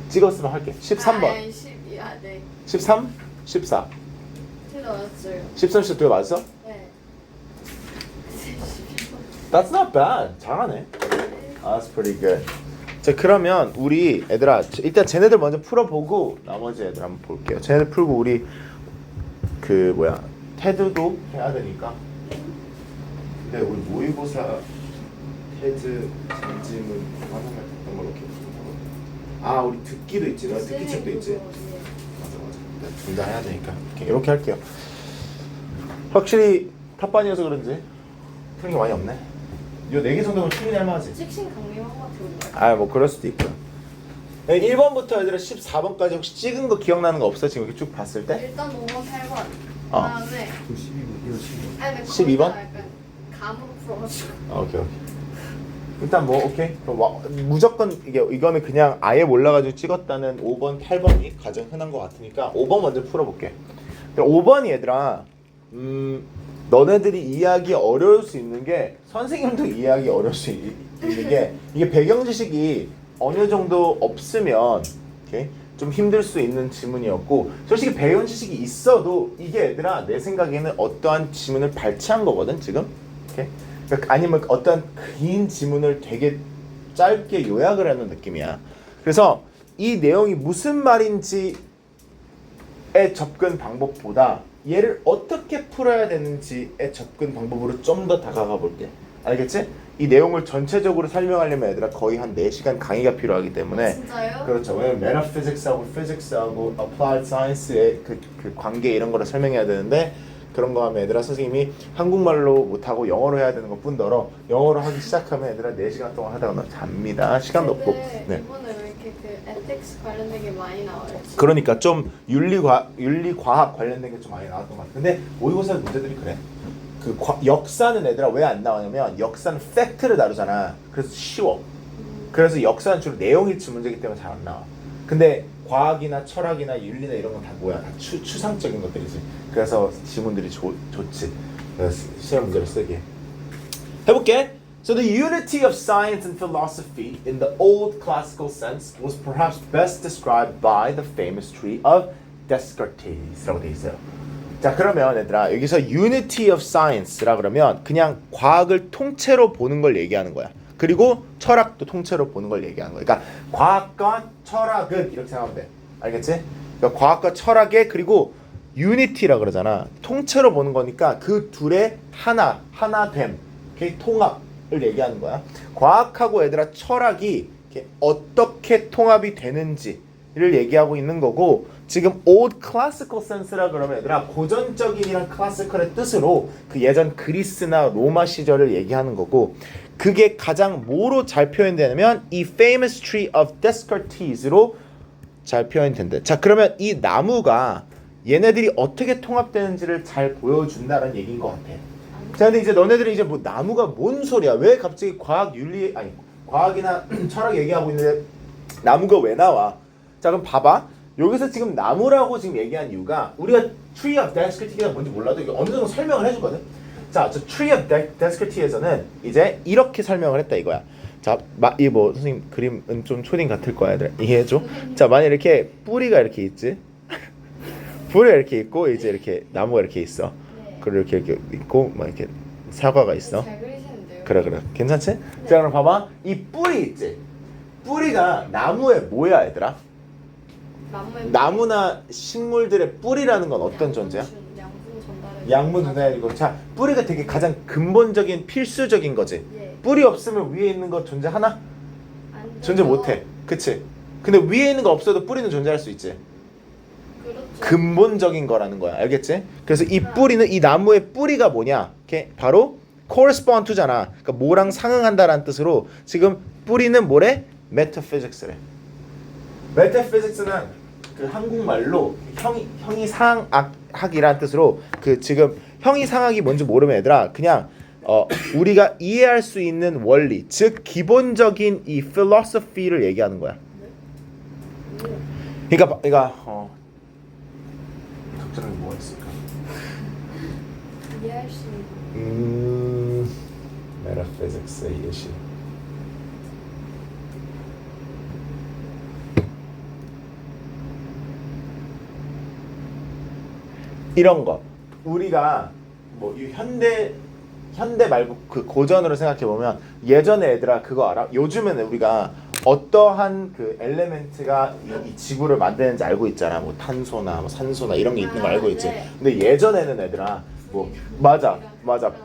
찍었으면 할게 13번 아, 12. 아, 네. 13 14 틀렸어요. 13 14 두개 맞았어? 네. That's not bad. 잘하네. That's pretty good. 자, 그러면 우리 애들아 일단 쟤네들 먼저 풀어보고 나머지 애들 한번 볼게요. 쟤네들 풀고 우리 그 뭐야 테드도 해야 되니까. 근데 우리 모의고사 테드 전지문 화면을 했던 걸로 기억하고. 아, 우리 듣기도 있지. 너 듣기 책도 있지. 맞아. 둘 다 해야 되니까 이렇게 할게요. 확실히 탑반이어서 그런지 틀린 게 많이 없네. 요 4개 정도면 충분히 할만하지. 찍신 강림한 것 같아요. 아, 뭐 그럴 수도 있고. 1번부터 얘들아 14번까지 혹시 찍은 거 기억나는 거 없어? 지금 이렇게 쭉 봤을 때? 일단 5번, 8번. 그다음에 그 12번 이거 12번. 아니, 근데 12번? 거기다가 약간 감으로 풀어가지고. 오케이. 일단 뭐 오케이. 그럼 무조건 이거는 그냥 아예 몰라가지고 찍었다는 5번, 8번이 가장 흔한 거 같으니까 5번 먼저 풀어볼게. 5번이 얘들아 너네들이 이해하기 어려울 수 있는 게 선생님도 이해하기 어려울 수 있는 게 이게 배경 지식이 어느 정도 없으면 오케이? 좀 힘들 수 있는 지문이었고 솔직히 배경 지식이 있어도 이게 얘들아 내 생각에는 어떠한 지문을 발췌한 거거든 지금. 오케이? 그러니까 아니면 어떤 긴 지문을 되게 짧게 요약을 하는 느낌이야. 그래서 이 내용이 무슨 말인지에 접근 방법보다 얘를 어떻게 풀어야 되는지의 접근 방법으로 좀 더 다가가 볼게. 알겠지? 이 내용을 전체적으로 설명하려면 얘들아 거의 한 4시간 강의가 필요하기 때문에 진짜요? 그렇죠. 왜냐면 metaphysics하고 physics하고 applied science의 그 관계 이런 거를 설명해야 되는데 그런 거 하면 얘들아 선생님이 한국말로 못하고 영어로 해야 되는 것 뿐더러 영어로 하기 시작하면 얘들아 4시간 동안 하다가 너 잡니다. 시간도 없고. 근데 이번에 왜 이렇게 그 ethics 관련된 게 많이 나와요? 그러니까 좀 윤리과학 관련된 게 좀 많이 나왔던 것 같아. 근데 모의고사 문제들이 그래. 역사는 애들아 왜 안 나오냐면 역사는 팩트를 다루잖아. 그래서 쉬워. 그래서 역사는 주로 내용일치 문제이기 때문에 잘 안 나와. 근데 과학이나 철학이나 윤리나 이런 건 다 뭐야? 다 추상적인 것들이지. 그래서 지문들이 좋지. 그래서 시험 문제를 쓰게. 해볼게. So the unity of science and philosophy in the old classical sense was perhaps best described by the famous tree of Descartes라고 돼 있어요. 자, 그러면 얘들아 여기서 unity of science라 그러면 그냥 과학을 통째로 보는 걸 얘기하는 거야. 그리고 철학도 통째로 보는 걸 얘기하는 거야. 그러니까 과학과 철학은 이렇게 생각하면 돼. 알겠지? 그러니까 과학과 철학의 그리고 unity라 그러잖아. 통째로 보는 거니까 그 둘의 하나됨, 통합을 얘기하는 거야. 과학하고 얘들아 철학이 어떻게 통합이 되는지를 얘기하고 있는 거고 지금 old classical sense라 그러면 얘들아 고전적인이란 classical의 뜻으로 그 예전 그리스나 로마 시절을 얘기하는 거고 그게 가장 뭐로 잘 표현되냐면 이 famous tree of Descartes로 잘 표현된대. 자, 그러면 이 나무가 얘네들이 어떻게 통합되는지를 잘 보여준다는 얘기인 것 같아. 자, 근데 이제 너네들이 이제 뭐 나무가 뭔 소리야? 왜 갑자기 과학이나 철학 얘기하고 있는데 나무가 왜 나와? 자, 그럼 봐봐. 여기서 지금 나무라고 지금 얘기한 이유가 우리가 Tree of Descartes가 뭔지 몰라도 이게 어느 정도 설명을 해주거든. 자, 저 Tree of Descartes에서는 이제 이렇게 설명을 했다 이거야. 자, 이 뭐 선생님 그림은 좀 초딩 같을 거야, 얘들아. 이해해줘. 자, 만약 이렇게 뿌리가 이렇게 있지. 뿌리가 이렇게 있고 이제 이렇게 나무가 이렇게 있어. 네. 그리고 이렇게 있고 막 이렇게 사과가 있어. 잘 그리시는데요? 그래 괜찮지? 자 그럼 봐봐 이 뿌리 있지. 뿌리가 나무의 뭐야 얘들아? 나무의 나무나 식물들의 뿌리라는 건 어떤 존재야? 양분 전달해. 양분 전달이고 자 뿌리가 되게 가장 근본적인 필수적인 거지. 예. 뿌리 없으면 위에 있는 거 존재하나? 안 존재 돼요. 못해. 그치? 근데 위에 있는 거 없어도 뿌리는 존재할 수 있지. 그렇죠. 근본적인 거라는 거야. 알겠지? 그래서 이 뿌리는 이 나무의 뿌리가 뭐냐? 이렇게 바로 correspond to잖아. 그러니까 뭐랑 상응한다라는 뜻으로 지금 뿌리는 뭐래? metaphysic스래. metaphysic스는 그 한국말로 형이상학이라는 뜻으로 그 지금 형이상학이 뭔지 모르면 얘들아 그냥 우리가 이해할 수 있는 원리, 즉 기본적인 이 philosophy를 얘기하는 거야. 그러니까 적절하게 뭐가 있을까? 이해할 수 있는. metaphysics의 예시. 이런 거 우리가 뭐 이 현대 말고 그 고전으로 생각해 보면 예전에 얘들아 그거 알아? 요즘에는 우리가 어떠한 그 엘레멘트가 이 지구를 만드는지 알고 있잖아. 뭐 탄소나 뭐 산소나 이런 게 있는 거 알고 있지. 네. 근데 예전에는 얘들아 뭐 맞아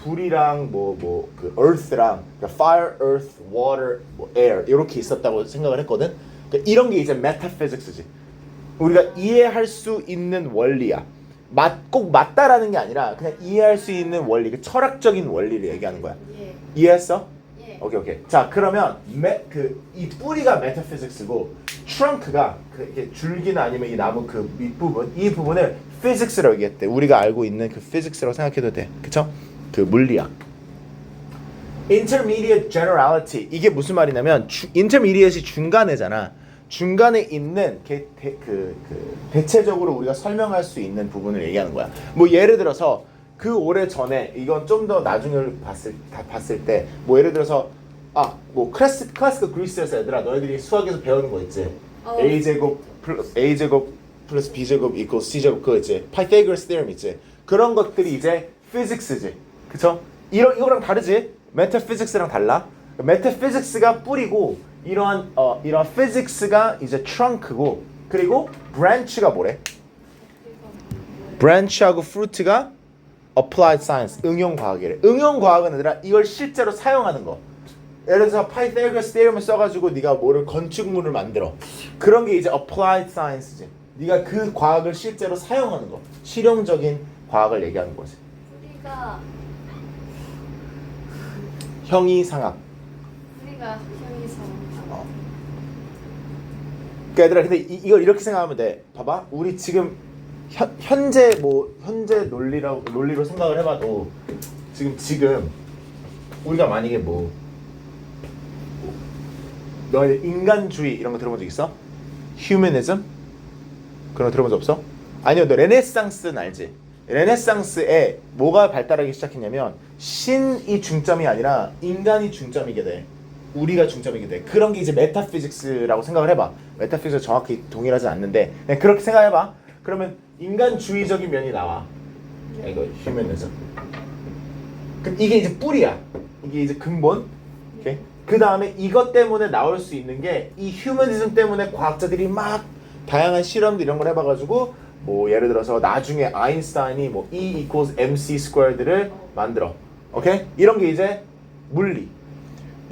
불이랑 뭐 그 earth랑 그러니까 fire, earth, water, 뭐 air 이렇게 있었다고 생각을 했거든. 그러니까 이런 게 이제 metaphysics지. 우리가 이해할 수 있는 원리야. 꼭 맞다라는 게 아니라 그냥 이해할 수 있는 원리, 그 철학적인 원리를 얘기하는 거야. 예. 이해했어? 예. 오케이. 자 그러면 이 뿌리가 metaphysics고 trunk가 그 이렇게 줄기나 아니면 이 나무 그 밑부분 이 부분을 physics라고 얘기했대. 우리가 알고 있는 그 physics라고 생각해도 돼. 그쵸? 그 물리학. intermediate generality 이게 무슨 말이냐면 intermediate이 중간에잖아. 중간에 있는 대체적으로 우리가 설명할 수 있는 부분을 얘기하는 거야. 뭐 예를 들어서 그 오래 전에 이건 좀 더 나중에 봤을 때 뭐 예를 들어서 뭐 클래시컬 그리스에서 얘들아 너희들이 수학에서 배우는 거 있지. a 제곱 플러스 b 제곱 이퀄 c 제곱 그거 있지. 파이타고라스 theorem 있지. 그런 것들이 이제 physics지. 그쵸? 이거랑 다르지? metaphysics랑 달라. metaphysics가 뿌리고 이러한 physics가 이제 trunk고 그리고 branch가 뭐래? branch하고 fruit가 applied science 응용 과학이래. 응용 과학은 얘들아 이걸 실제로 사용하는 거. 예를 들어서 파이타고라스 theorem을 써가지고 네가 뭐를 건축물을 만들어. 그런 게 이제 applied science지. 네가 그 과학을 실제로 사용하는 거. 실용적인 과학을 얘기하는 거지. 우리가 형이상학. 형이상. 그러니까 얘들아 근데 이걸 이렇게 생각하면 돼. 봐봐. 우리 지금 현재 논리로 생각을 해봐도 지금 우리가 만약에 너희 인간주의 이런 거 들어본 적 있어? 휴머니즘? 그런 거 들어본 적 없어? 아니요, 너 르네상스는 알지? 르네상스에 뭐가 발달하기 시작했냐면 신이 중점이 아니라 인간이 중점이게 돼. 우리가 중점이게 돼. 그런 게 이제 메타피직스라고 생각을 해봐. 메타피직스 정확히 동일하지 않는데 그냥 그렇게 생각해봐. 그러면 인간주의적인 면이 나와. 이거 휴머니즘. 그럼 이게 이제 뿌리야. 이게 이제 근본. 오케이? 그 다음에 이것 때문에 나올 수 있는 게 이 휴머니즘 때문에 과학자들이 막 다양한 실험들 이런 걸 해봐가지고 뭐 예를 들어서 나중에 아인슈타인이 뭐 E equals mc squared를 만들어. 오케이? 이런 게 이제 물리.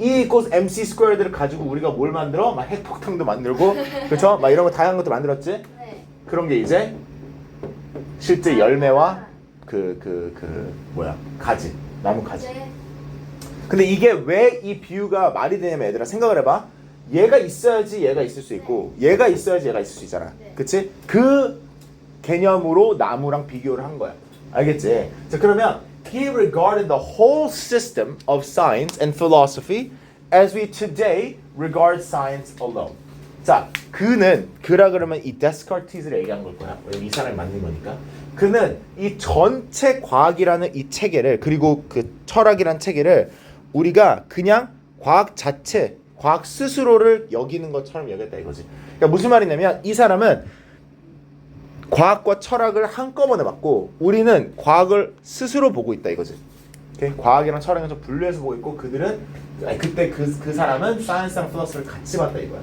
E equals mc squared를 가지고 우리가 뭘 만들어? 막 핵폭탄도 만들고, 그렇죠? 막 이런 거 다양한 것도 만들었지. 네. 그런 게 이제 실제 열매와 가지, 나무 가지. 네. 근데 이게 왜 이 비유가 말이 되냐면 얘들아 생각을 해봐. 얘가 있어야지 얘가 있을 수 있고 얘가 있어야지 얘가 있을 수 있잖아. 네. 그치? 그 개념으로 나무랑 비교를 한 거야. 알겠지? 자 그러면 he regarded the whole system of science and philosophy as we today regard science alone. 자, 그라 그러면 이 데스카르티스를 얘기한 걸 거야. 왜냐면 이 사람이 만든 거니까. 그는 이 전체 과학이라는 이 체계를 그리고 그 철학이라는 체계를 우리가 그냥 과학 자체, 과학 스스로를 여기는 것처럼 여겼다 이거지. 그러니까 무슨 말이냐면 이 사람은 과학과 철학을 한꺼번에 봤고 우리는 과학을 스스로 보고 있다 이거지. 오케이? 과학이랑 철학은 좀 분류해서 보고 있고 그들은 그때 그 사람은 사이언스랑 필로소피를 같이 봤다 이거야.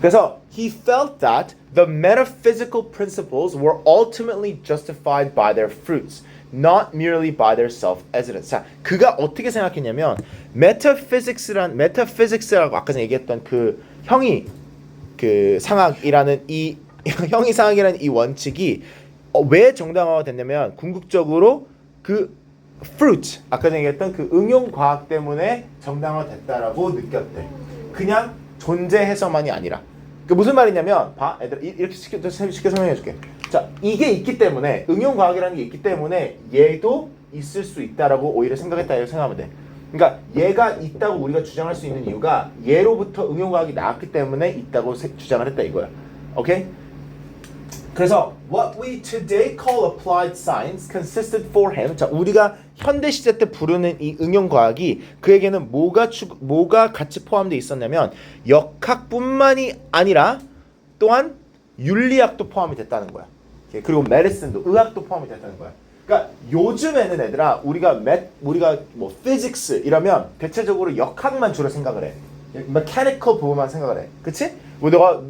그래서 he felt that the metaphysical principles were ultimately justified by their fruits, not merely by their self-evidence. 자, 그가 어떻게 생각했냐면 metaphysics라고 아까 전에 얘기했던 그 상학이라는 이 형이상학이라는 이 원칙이 왜 정당화가 됐냐면 궁극적으로 그 fruit 아까 전에 얘기했던 그 응용 과학 때문에 정당화가 됐다라고 느꼈대. 그냥 존재해서만이 아니라. 그 무슨 말이냐면 봐 애들 이렇게 쉽게 설명해 줄게. 자, 이게 있기 때문에 응용 과학이라는 게 있기 때문에 얘도 있을 수 있다라고 오히려 생각했다 이렇게 생각하면 돼. 그러니까 얘가 있다고 우리가 주장할 수 있는 이유가 얘로부터 응용 과학이 나왔기 때문에 있다고 주장을 했다 이거야. 오케이? 그래서 what we today call applied science consisted for him. 자, 우리가 현대 시대 때 부르는 이 응용 과학이 그에게는 뭐가 같이 포함되어 있었냐면 역학뿐만이 아니라 또한 윤리학도 포함이 됐다는 거야. 그리고 메디슨도 의학도 포함이 됐다는 거야. 그러니까 요즘에는 애들아 우리가 뭐 physics 이러면 대체적으로 역학만 주로 생각을 해. mechanical 부분만 생각을 해. 그치? 뭐 너가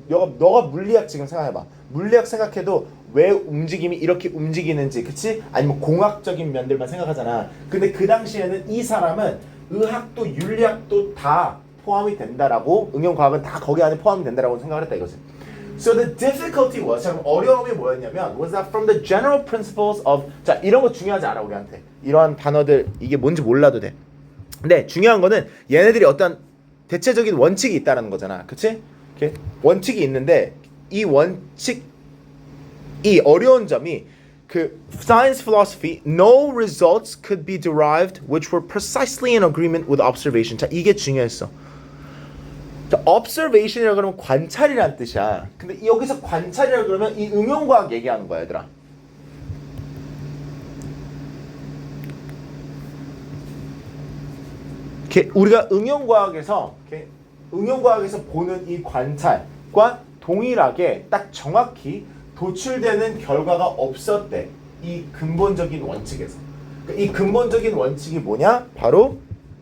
물리학 지금 생각해봐. 물리학 생각해도 왜 움직임이 이렇게 움직이는지, 그치? 아니면 공학적인 면들만 생각하잖아. 근데 그 당시에는 이 사람은 의학도 윤리학도 다 포함이 된다라고, 응용과학은 다 거기 안에 포함이 된다라고 생각을 했다 이거지. So the difficulty was, 자, 어려움이 뭐였냐면 was that from the general principles of, 자, 이런 거 중요하지 않아 우리한테. 이러한 단어들 이게 뭔지 몰라도 돼. 근데 중요한 거는 얘네들이 어떤 대체적인 원칙이 있다는 거잖아. 그치? 이렇게 원칙이 있는데 이 원칙 이 어려운 점이 그 science philosophy no results could be derived which were precisely in agreement with observation. 자, 이게 중요했어. 자, observation이라고 그러면 관찰이란 뜻이야. 근데 여기서 관찰이라고 그러면 이 응용과학 얘기하는 거야, 얘들아. 우리가 응용과학에서 보는 이 관찰과 동일하게 딱 정확히 도출되는 결과가 없었대. 이 근본적인 원칙에서. 이 근본적인 원칙이 뭐냐? 바로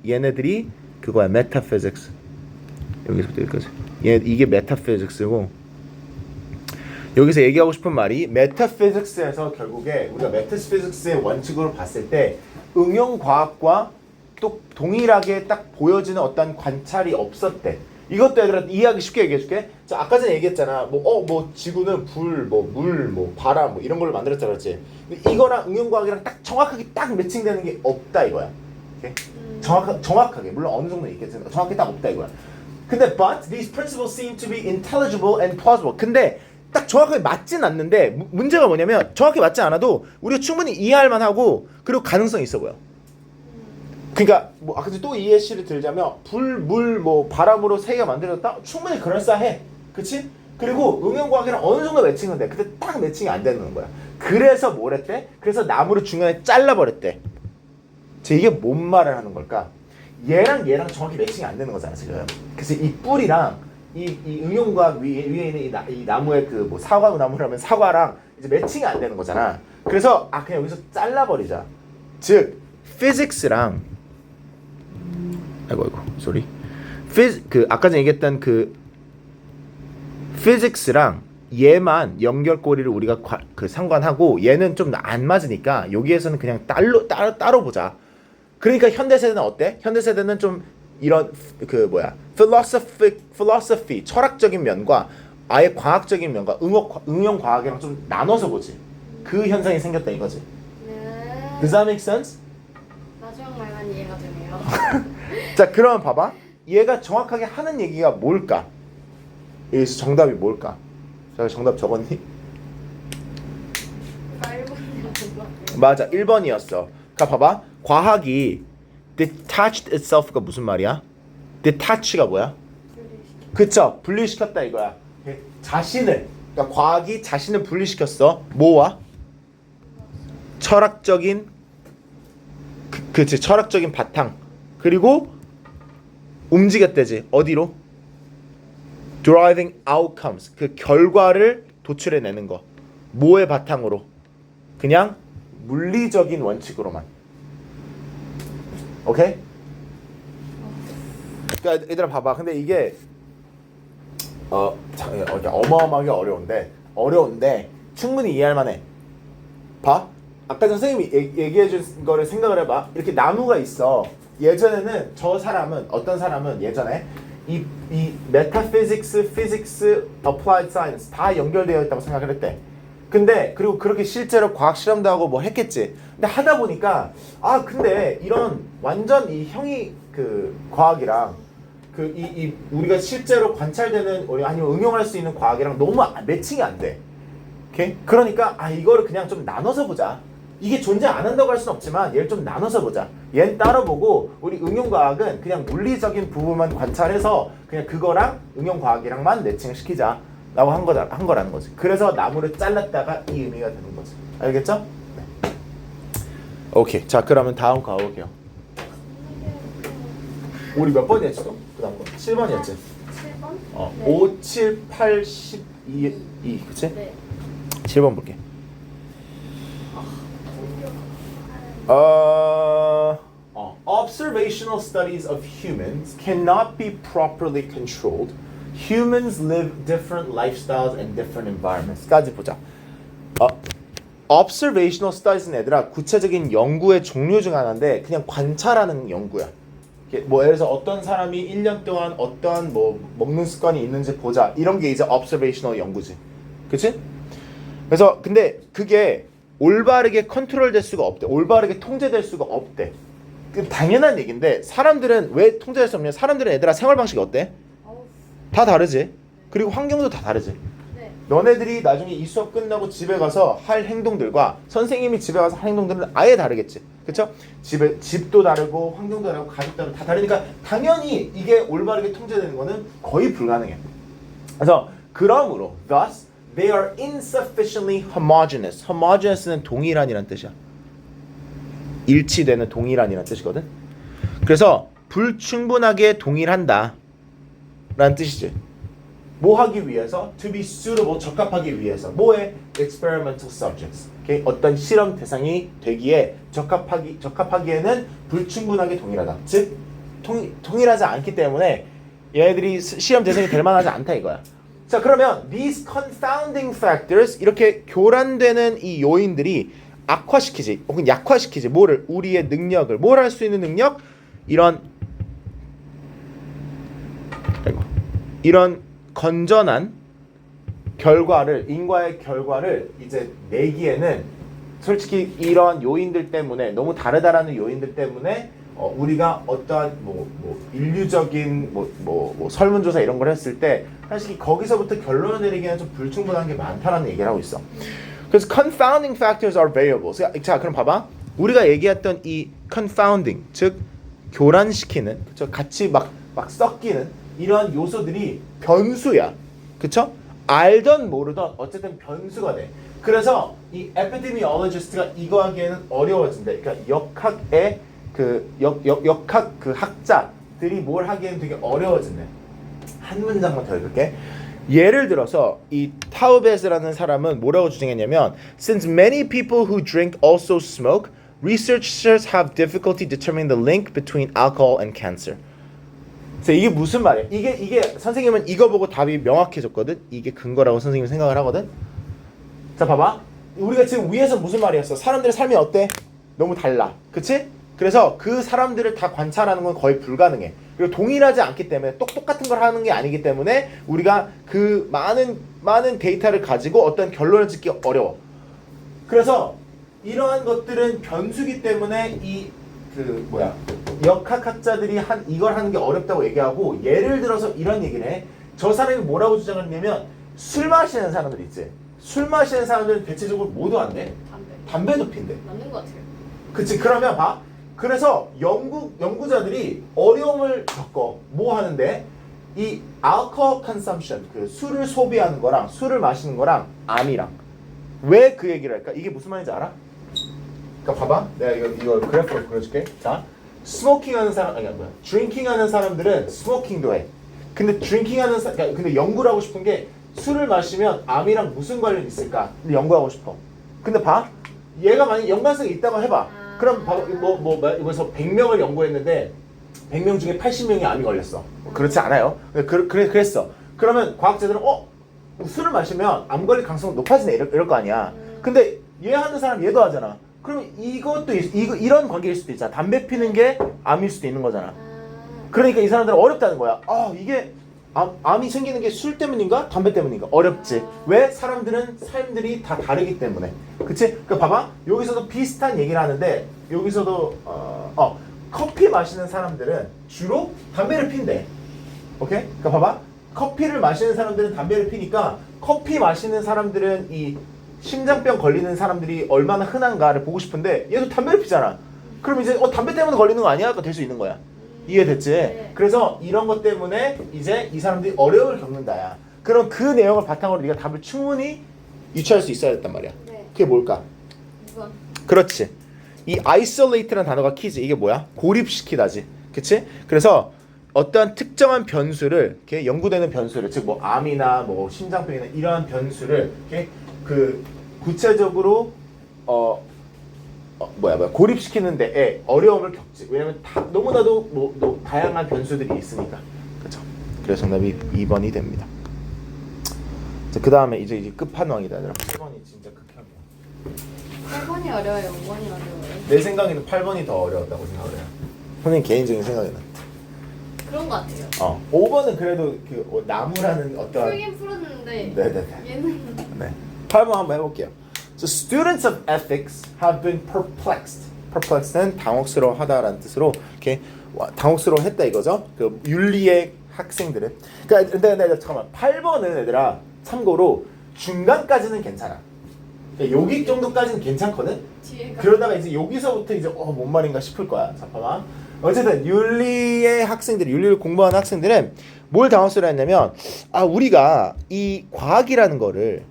얘네들이 그거야. metaphysics. 여기서부터 여기까지. 이게 metaphysics고 여기서 얘기하고 싶은 말이 metaphysics에서 결국에 우리가 metaphysics의 원칙으로 봤을 때 응용과학과 또 동일하게 딱 보여지는 어떤 관찰이 없었대. 이것도 얘들아 이해하기 쉽게 얘기해줄게. 자, 아까 전에 얘기했잖아. 뭐 지구는 불, 물, 바람, 이런 걸로 만들었다 그랬지. 근데 이거랑 응용과학이랑 딱 정확하게 딱 매칭되는 게 없다 이거야. 오케이? 정확하게 물론 어느 정도 있겠지. 정확히 딱 없다 이거야. 근데 but these principles seem to be intelligible and plausible. 근데 딱 정확하게 맞진 않는데 문제가 뭐냐면 정확히 맞지 않아도 우리가 충분히 이해할 만하고 그리고 가능성이 있어 보여. 그러니까 뭐 아까 또 이 예시를 들자면 불, 물, 바람으로 세 개가 만들어졌다? 충분히 그럴싸해. 그치? 그리고 응용과학이랑 어느 정도 매칭은 돼. 근데 딱 매칭이 안 되는 거야. 그래서 뭘 했대? 그래서 나무를 중간에 잘라버렸대. 이게 뭔 말을 하는 걸까? 얘랑 정확히 매칭이 안 되는 거잖아 지금. 그래서 이 뿔이랑 이 응용과학 위에 있는 이 나무의 그 뭐 사과 나무라면 사과랑 이제 매칭이 안 되는 거잖아. 그래서 그냥 여기서 잘라버리자. 즉 physics랑 아이고 sorry. 그 아까 전에 얘기했던 그 physics랑 얘만 연결고리를 우리가 상관하고 얘는 좀 안 맞으니까 여기에서는 그냥 따로 보자. 그러니까 현대 세대는 어때? 현대 세대는 좀 이런 philosophy 철학적인 면과 아예 과학적인 면과 응용 과학이랑 좀 나눠서 보지. 그 현상이 생겼다 이거지. 네. Does that make sense? 마지막 말만 이해가 되네요. 자, 그러면 봐봐. 얘가 정확하게 하는 얘기가 뭘까? 여기서 정답이 뭘까? 자, 정답 적었니? 맞아, 1번이었어. 가 봐봐. 과학이 detached itself가 무슨 말이야? detach가 뭐야? 그쵸? 분리시켰다 이거야. 그러니까 과학이 자신을 분리시켰어. 뭐와? 철학적인 그치, 철학적인 바탕. 그리고 움직였대지. 어디로? Deriving outcomes. 그 결과를 도출해내는 거. 뭐의 바탕으로? 그냥 물리적인 원칙으로만. 오케이? 그러니까 얘들아 봐봐. 근데 이게 어마어마하게 어려운데 충분히 이해할 만해. 봐. 아까 선생님이 얘기해 준 거를 생각을 해봐. 이렇게 나무가 있어. 예전에는 어떤 사람은 예전에 이 메타피직스, 피직스, 어플라이드 사이언스 다 연결되어 있다고 생각을 했대. 근데 그리고 그렇게 실제로 과학 실험도 하고 뭐 했겠지. 근데 하다 보니까 근데 이런 완전 이 형이 그 과학이랑 이 우리가 실제로 관찰되는 아니면 응용할 수 있는 과학이랑 너무 매칭이 안 돼. 오케이? 그러니까 이거를 그냥 좀 나눠서 보자. 이게 존재 안 한다고 할 수는 없지만 얘를 좀 나눠서 보자. 얘는 따로 보고 우리 응용과학은 그냥 물리적인 부분만 관찰해서 그냥 그거랑 응용과학이랑만 매칭시키자 라고 한 거라는 거지. 그래서 나무를 잘랐다가 이 의미가 되는 거지. 알겠죠? 네. 오케이. 자 그러면 다음 거 가볼게요. 우리 몇 번이었지 또? 그 다음 거 7번이었지? 7번? 네. 5, 7, 8, 12 그치? 네. 7번 볼게. Observational studies of humans cannot be properly controlled. Humans live different lifestyles and different environments.까지 보자. Observational studies는 얘들아 구체적인 연구의 종류 중 하나인데 그냥 관찰하는 연구야. 뭐 예를 들어서 어떤 사람이 1년 동안 어떠한 뭐 먹는 습관이 있는지 보자. 이런 게 이제 observational 연구지. 그치? 그래서 근데 그게 올바르게 컨트롤될 수가 없대. 올바르게 통제될 수가 없대. 당연한 얘기인데 사람들은 왜 통제할 수 없냐? 사람들은 얘들아 생활 방식이 어때? 다 다르지. 그리고 환경도 다 다르지. 네. 너네들이 나중에 이 수업 끝나고 집에 가서 할 행동들과 선생님이 집에 가서 할 행동들은 아예 다르겠지. 그쵸? 집도 다르고 환경도 다르고 가족도 다르고 다 다르니까 당연히 이게 올바르게 통제되는 거는 거의 불가능해. 그래서 그러므로 thus they are insufficiently homogeneous. homogeneous는 동일한이란 뜻이야. 일치되는 동일한이란 뜻이거든. 그래서 불충분하게 동일한다 라는 뜻이지. 뭐 하기 위해서? To be suitable, 적합하기 위해서. 뭐에? Experimental subjects. Okay? 어떤 실험 대상이 되기에 적합하기에는 불충분하게 동일하다. 즉 동일하지 않기 때문에 얘네들이 시험 대상이 될 만하지 않다 이거야. 자 그러면 these confounding factors 이렇게 교란되는 이 요인들이 악화시키지 혹은 약화시키지 뭐를? 우리의 능력을. 뭘 할 수 있는 능력? 이런 건전한 결과를 인과의 결과를 이제 내기에는 솔직히 이런 요인들 때문에 너무 다르다라는 요인들 때문에 우리가 어떠한 뭐 인류적인 설문조사 이런 걸 했을 때 사실 거기서부터 결론을 내리기에는 좀 불충분한 게 많다라는 얘기를 하고 있어. 그래서 confounding factors are variables. 자 그럼 봐봐. 우리가 얘기했던 이 confounding 즉 교란시키는 그쵸? 같이 막 섞이는 이러한 요소들이 변수야. 그쵸? 알던 모르던 어쨌든 변수가 돼. 그래서 이 epidemiologist가 이거 하기에는 어려워진대. 그러니까 역학의 역학 그 학자들이 뭘 하기에는 되게 어려워진대. 한 문장만 더 읽을게. 예를 들어서 이 타우베스라는 사람은 뭐라고 주장했냐면 Since many people who drink also smoke, researchers have difficulty determining the link between alcohol and cancer. 그래서 이게 무슨 말이야? 이게 선생님은 이거 보고 답이 명확해졌거든. 이게 근거라고 선생님은 생각을 하거든. 자 봐봐. 우리가 지금 위에서 무슨 말이었어? 사람들의 삶이 어때? 너무 달라. 그치? 그래서 그 사람들을 다 관찰하는 건 거의 불가능해. 그리고 동일하지 않기 때문에 똑같은 걸 하는 게 아니기 때문에 우리가 그 많은 데이터를 가지고 어떤 결론을 짓기 어려워. 그래서 이러한 것들은 변수기 때문에 역학학자들이 이걸 하는 게 어렵다고 얘기하고 예를 들어서 이런 얘기를 해. 저 사람이 뭐라고 주장을 했냐면 술 마시는 사람들 있지. 술 마시는 사람들은 대체적으로 뭐도 안 돼? 담배도 핀대. 맞는 것 같아요. 그치. 그러면 봐. 그래서 연구자들이 어려움을 겪어. 뭐 하는데? 이 alcohol consumption, 그 술을 소비하는 거랑 술을 마시는 거랑 암이랑 왜 그 얘기를 할까? 이게 무슨 말인지 알아? 그러니까 봐봐. 내가 이거 그래프로 보여줄게. 자, 스모킹하는 사람 드링킹하는 사람들은 스모킹도 해. 근데 근데 연구를 하고 싶은 게 술을 마시면 암이랑 무슨 관련이 있을까? 연구하고 싶어. 근데 봐. 얘가 만약 연관성이 있다고 해봐. 그럼 이거서 100명을 연구했는데 100명 중에 80명이 암이 걸렸어. 그렇지 않아요. 그랬어. 그러면 과학자들은 술을 마시면 암 걸릴 가능성이 높아지네 이럴 거 아니야. 근데 얘 하는 사람 얘도 하잖아. 그러면 이것도 이런 관계일 수도 있잖아. 담배 피는 게 암일 수도 있는 거잖아. 그러니까 이 사람들은 어렵다는 거야. 이게 암이 생기는 게 술 때문인가? 담배 때문인가? 어렵지. 왜? 사람들은 삶들이 다 다르기 때문에. 그치? 그러니까 봐봐. 여기서도 비슷한 얘기를 하는데 여기서도 커피 마시는 사람들은 주로 담배를 핀대. 오케이? 그러니까 봐봐. 커피를 마시는 사람들은 담배를 피니까 커피 마시는 사람들은 이 심장병 걸리는 사람들이 얼마나 흔한가를 보고 싶은데 얘도 담배를 피잖아. 그럼 이제 담배 때문에 걸리는 거 아니야? 될 수 있는 거야. 이해됐지? 네. 그래서 이런 것 때문에 이제 이 사람들이 어려움을 겪는다야. 그럼 그 내용을 바탕으로 네가 답을 충분히 유추할 수 있어야 됐단 말이야. 네. 그게 뭘까? 2번. 그렇지. 이 isolate라는 단어가 키지. 이게 뭐야? 고립시키다지. 그치? 그래서 어떠한 특정한 변수를 이렇게 연구되는 변수를 즉 뭐 암이나 뭐 심장병이나 이러한 변수를 이렇게 그 구체적으로 고립시키는 데에 어려움을 겪지. 왜냐면 너무나도 다양한 변수들이 있으니까. 그렇죠? 그래서 정답이 2번이 됩니다. 그 다음에 이제 끝판왕이다. 7번이 진짜 극혐이야. 8번이 어려워요. 5번이 어려워요. 내 생각에는 8번이 더 어려웠다고 생각을 해요. 선생님 개인적인 생각에는. 그런 것 같아요. 5번은 그래도 그 나무라는 어떤 풀긴 풀었는데 네네네. 얘는 네. 8번 한번 해볼게요. So students of ethics have been perplexed. perplexed는 당혹스러워하다라는 뜻으로 이렇게 당혹스러워했다 이거죠. 그 윤리의 학생들은. 그러니까 근데 잠깐만 8번은 얘들아 참고로 중간까지는 괜찮아. 그러니까 여기 정도까지는 괜찮거든. 뒤에가 그러다가 이제 여기서부터 이제 뭔 말인가 싶을 거야. 잠깐만. 어쨌든 윤리의 학생들, 윤리를 공부하는 학생들은 뭘 당황스러워했냐면 우리가 이 과학이라는 거를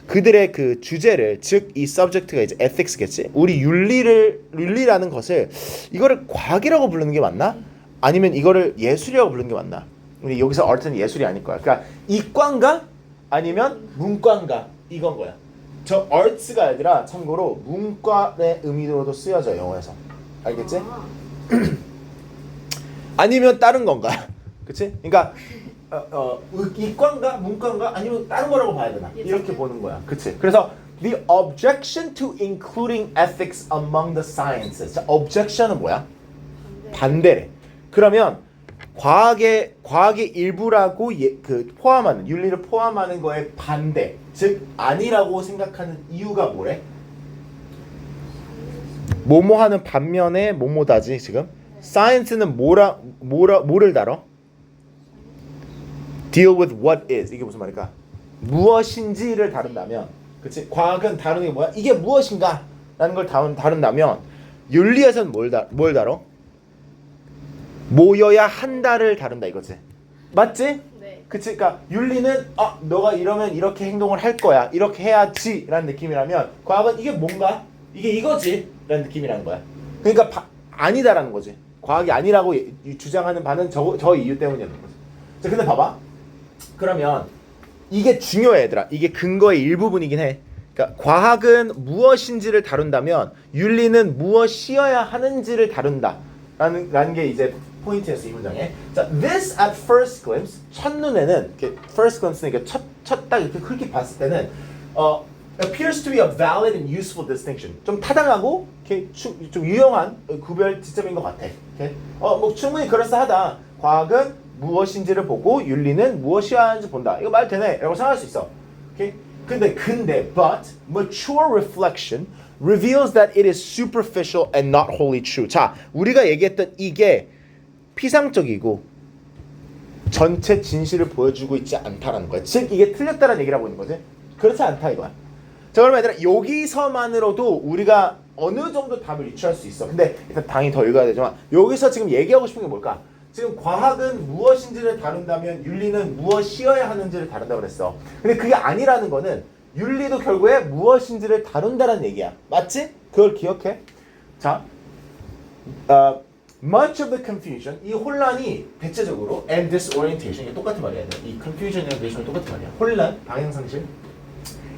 그들의 그 주제를 즉 이 subject가 이제 ethics겠지. 우리 윤리라는 것을 이거를 과학이라고 부르는 게 맞나? 아니면 이거를 예술이라고 부르는 게 맞나? 우리 여기서 art는 예술이 아닐 거야. 그러니까 이과인가 아니면 문과인가 이건 거야. 저 arts가 아니라 참고로 문과의 의미로도 쓰여져 영어에서. 알겠지? 아니면 다른 건가? 그치? 그러니까 이과인가 문과인가 아니면 다른 거라고 봐야 되나? 이렇게 보는 거야. 그치? 그래서 the objection to including ethics among the sciences. 자, objection은 뭐야? 반대래. 그러면 과학의 일부라고 포함하는 윤리를 포함하는 거에 반대. 즉 아니라고 생각하는 이유가 뭐래? 뭐뭐 하는 반면에 뭐뭐다지 지금. science는 뭐를 다뤄? deal with what is. 이게 무슨 말일까? 무엇인지를 다룬다면, 그치? 과학은 다루는 게 뭐야? 이게 무엇인가? 라는 걸 다룬다면 윤리에서는 뭘 다뤄? 모여야 한다를 다룬다 이거지. 맞지? 네. 그치? 그러니까 윤리는 너가 이러면 이렇게 행동을 할 거야. 이렇게 해야지 라는 느낌이라면 과학은 이게 뭔가? 이게 이거지 라는 느낌이라는 거야. 그러니까 아니다라는 거지. 과학이 아니라고 주장하는 바는 저 이유 때문이라는 거지. 자, 근데 봐봐. 그러면 이게 중요해 얘들아. 이게 근거의 일부분이긴 해. 그러니까 과학은 무엇인지를 다룬다면 윤리는 무엇이어야 하는지를 다룬다 라는 게 이제 포인트였어 이 문장에. 자, this at first glimpse 첫눈에는 first glimpse는 이렇게 첫 딱 이렇게 크게 봤을 때는 appears to be a valid and useful distinction. 좀 타당하고 이렇게 좀 유용한 구별 지점인 것 같아. 이렇게. 뭐 충분히 그럴싸하다. 과학은 무엇인지를 보고 윤리는 무엇이어야 하는지 본다. 이거 말 되네. 라고 생각할 수 있어. 오케이? 근데 but mature reflection reveals that it is superficial and not wholly true. 자, 우리가 얘기했던 이게 피상적이고 전체 진실을 보여주고 있지 않다라는 거야. 즉 이게 틀렸다라는 얘기를 하고 있는 거지. 그렇지 않다 이거야. 자, 그러면 얘들아 여기서만으로도 우리가 어느 정도 답을 유추할 수 있어. 근데 일단 당연히 더 읽어야 되지만 여기서 지금 얘기하고 싶은 게 뭘까? 지금 과학은 무엇인지를 다룬다면 윤리는 무엇이어야 하는지를 다룬다고 그랬어. 근데 그게 아니라는 거는 윤리도 결국에 무엇인지를 다룬다는 얘기야. 맞지? 그걸 기억해. 자, Much of the confusion, 이 혼란이 대체적으로 and disorientation, 이게 똑같은 말이야. 이 confusion이랑 disorientation 똑같은 말이야. 혼란, 방향상실.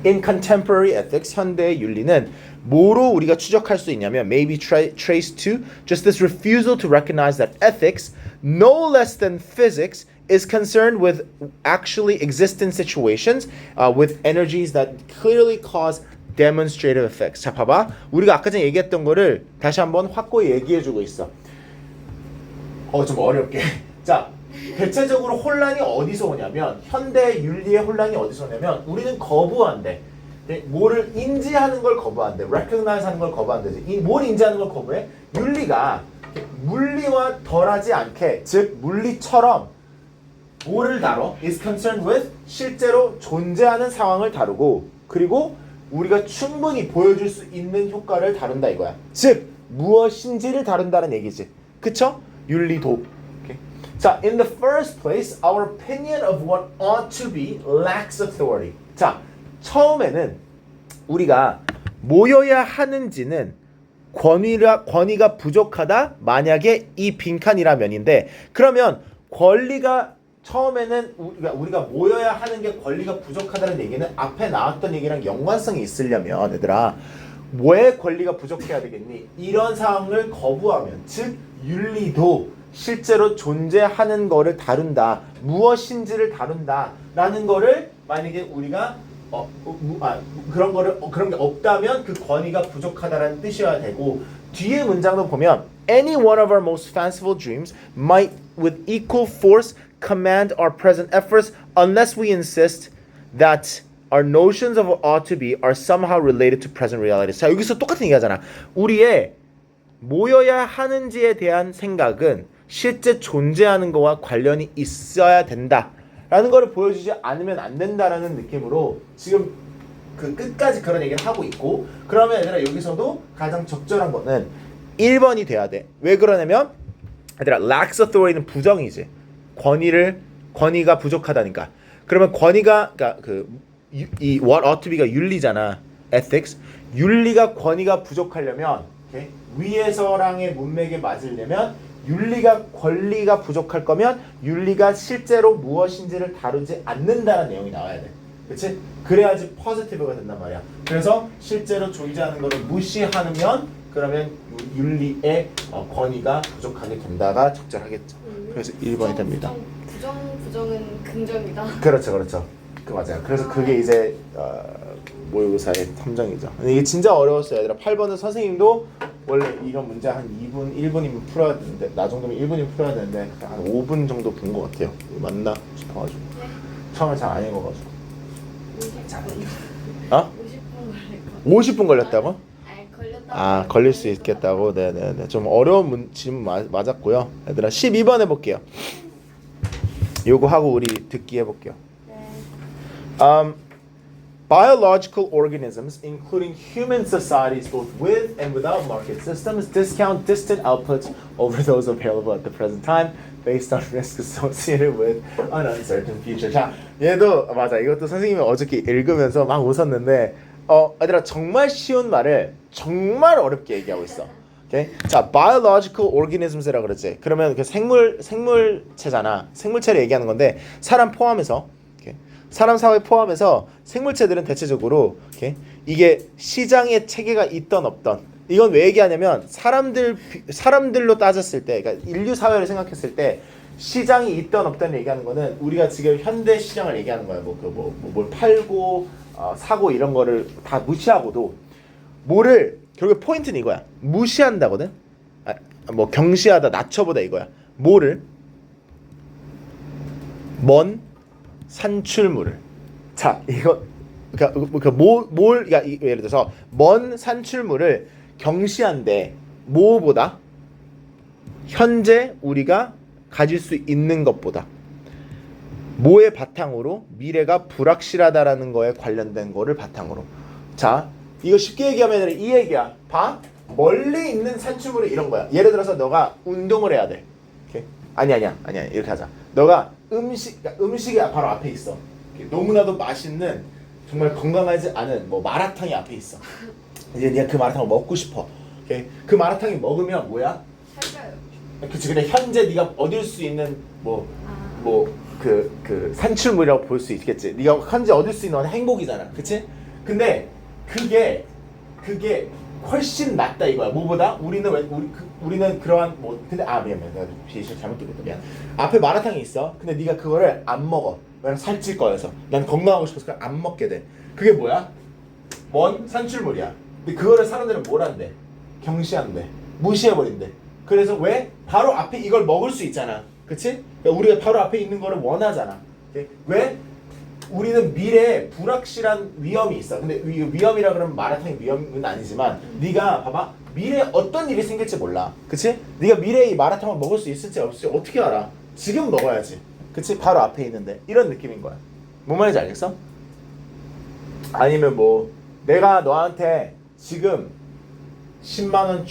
In contemporary ethics, 현대의 윤리는 뭐로 우리가 추적할 수 있냐면 may be traced to just this refusal to recognize that ethics, no less than physics, is concerned with actually existing situations with energies that clearly cause demonstrative effects. 자, 봐봐. 우리가 아까 전에 얘기했던 거를 다시 한번 확고히 얘기해주고 있어. 좀 어렵게. 자, 대체적으로 혼란이 어디서 오냐면 현대 윤리의 혼란이 어디서 오냐면 우리는 거부한대. 뭐를 인지하는 걸 거부한대. recognize 하는 걸 거부한대. 뭘 인지하는 걸 거부해? 윤리가 물리와 덜하지 않게, 즉 물리처럼 뭐를 다뤄? is concerned with 실제로 존재하는 상황을 다루고, 그리고 우리가 충분히 보여줄 수 있는 효과를 다룬다 이거야. 즉 무엇인지를 다룬다는 얘기지. 그쵸? 윤리도. Okay. 자, in the first place, our opinion of what ought to be lacks authority. 자, 처음에는 우리가 모여야 하는지는 권위가 부족하다. 만약에 이 빈칸이라면인데, 그러면 권리가 처음에는 우리가 모여야 하는 게 권리가 부족하다는 얘기는 앞에 나왔던 얘기랑 연관성이 있으려면 얘들아 왜 권리가 부족해야 되겠니? 이런 상황을 거부하면, 즉 윤리도 실제로 존재하는 거를 다룬다, 무엇인지를 다룬다 라는 거를 만약에 우리가 그런 게 없다면 그 권위가 부족하다라는 뜻이어야 되고, 뒤에 문장도 보면 any one of our most fanciful dreams might with equal force command our present efforts unless we insist that our notions of what ought to be are somehow related to present realities. 자, 여기서 똑같은 얘기 하잖아. 우리의 모여야 하는지에 대한 생각은 실제 존재하는 거와 관련이 있어야 된다 라는 거를 보여주지 않으면 안 된다라는 느낌으로 지금 그 끝까지 그런 얘기를 하고 있고, 그러면 얘들아 여기서도 가장 적절한 거는 1번이 돼야 돼. 왜 그러냐면 얘들아 lacks authority는 부정이지. 권위가 부족하다니까. 그러면 권위가 그러니까 이 what ought to be가 윤리잖아. ethics. 윤리가 권위가 부족하려면 okay? 위에서랑의 문맥에 맞으려면 윤리가 권리가 부족할 거면 윤리가 실제로 무엇인지를 다루지 않는다는 내용이 나와야 돼. 그렇지? 그래야지 포지티브가 된단 말이야. 그래서 실제로 존재하는 거를 무시하면 그러면 윤리의 권위가 부족하게 된다가 적절하겠죠. 그래서 1번이 됩니다. 부정은 긍정이다. 그렇죠. 그 맞아요. 그래서 그게 이제 모의고사의 탐정이죠. 근데 이게 진짜 어려웠어요, 얘들아. 8번은 선생님도 원래 이런 문제 한 2분, 1분이면 풀어야 되는데, 나 정도면 1분이면 풀어야 되는데 한 5분 정도 본 것 같아요. 맞나 싶어가지고. 네. 처음에 잘 안 읽어가지고. 50분. 어? 50분 걸릴 거. 50분 걸렸다고? 걸렸다. 걸릴 수 있겠다고. 네네네. 좀 어려운 질문 맞았고요. 얘들아 12번 해볼게요. 요거 하고 우리 듣기 해볼게요. 네. Biological organisms, including human societies both with and without market systems, discount distant outputs over those available at the present time based on risk associated with an uncertain future. 자, 얘도 맞아. 이것도 선생님이 어저께 읽으면서 막 웃었는데 얘들아 정말 쉬운 말을 정말 어렵게 얘기하고 있어. 오케이? 자, biological organisms라 그러지. 그러면 그 생물체잖아. 생물체를 얘기하는 건데 사람 포함해서 사람 사회 포함해서 생물체들은 대체적으로 이게 시장의 체계가 있던 없던, 이건 왜 얘기하냐면 사람들로 따졌을 때, 그러니까 인류 사회를 생각했을 때 시장이 있던 없던 얘기하는 거는 우리가 지금 현대 시장을 얘기하는 거야. 뭘 팔고 사고 이런 거를 다 무시하고도 뭐를 결국에 포인트는 이거야. 무시한다거든. 경시하다, 낮춰보다 이거야. 뭐를? 산출물을. 자, 이거 그러니까 예를 들어서 먼 산출물을 경시한데 뭐보다? 현재 우리가 가질 수 있는 것보다. 뭐의 바탕으로? 미래가 불확실하다라는 거에 관련된 거를 바탕으로. 자, 이거 쉽게 얘기하면 이 얘기야. 봐. 멀리 있는 산출물이 이런 거야. 예를 들어서 너가 운동을 해야 돼. 오케이? 아니야. 이렇게 하자. 너가 음식이 바로 앞에 있어. 너무나도 맛있는 정말 건강하지 않은 마라탕이 앞에 있어. 이제 네가 그 마라탕을 먹고 싶어. 오케이? 그 마라탕이 먹으면 뭐야? 살쪄요. 그치. 근데 현재 네가 얻을 수 있는 그 산출물이라고 볼 수 있겠지. 네가 현재 얻을 수 있는 행복이잖아. 그치? 근데 그게 훨씬 낫다 이거야. 뭐보다? 우리는 그러한 근데 미안 내가 비실 잘못 들었다. 미안. 앞에 마라탕이 있어. 근데 네가 그거를 안 먹어. 왜냐면 살찔 거여서. 난 건강하고 싶어서 그걸 안 먹게 돼. 그게 뭐야? 뭔 산출물이야. 근데 그거를 사람들은 뭘 한대? 경시한대. 무시해버린대. 그래서 왜? 바로 앞에 이걸 먹을 수 있잖아. 그치? 그러니까 우리가 바로 앞에 있는 거를 원하잖아. 왜? 우리는 미래에 불확실한 위험이 있어. 근데 위험이라 그러면 마라탕이 위험은 아니지만 네가 봐봐. 미래에 어떤 일이 생길지 몰라. 그치? 네가 미래에 이 마라탕을 먹을 수 있을지 없을지 어떻게 알아? 지금 먹어야지. 그치? 바로 앞에 있는데. 이런 느낌인 거야. 뭔 말인지 알겠어? 아니면 내가 너한테 지금 10만 원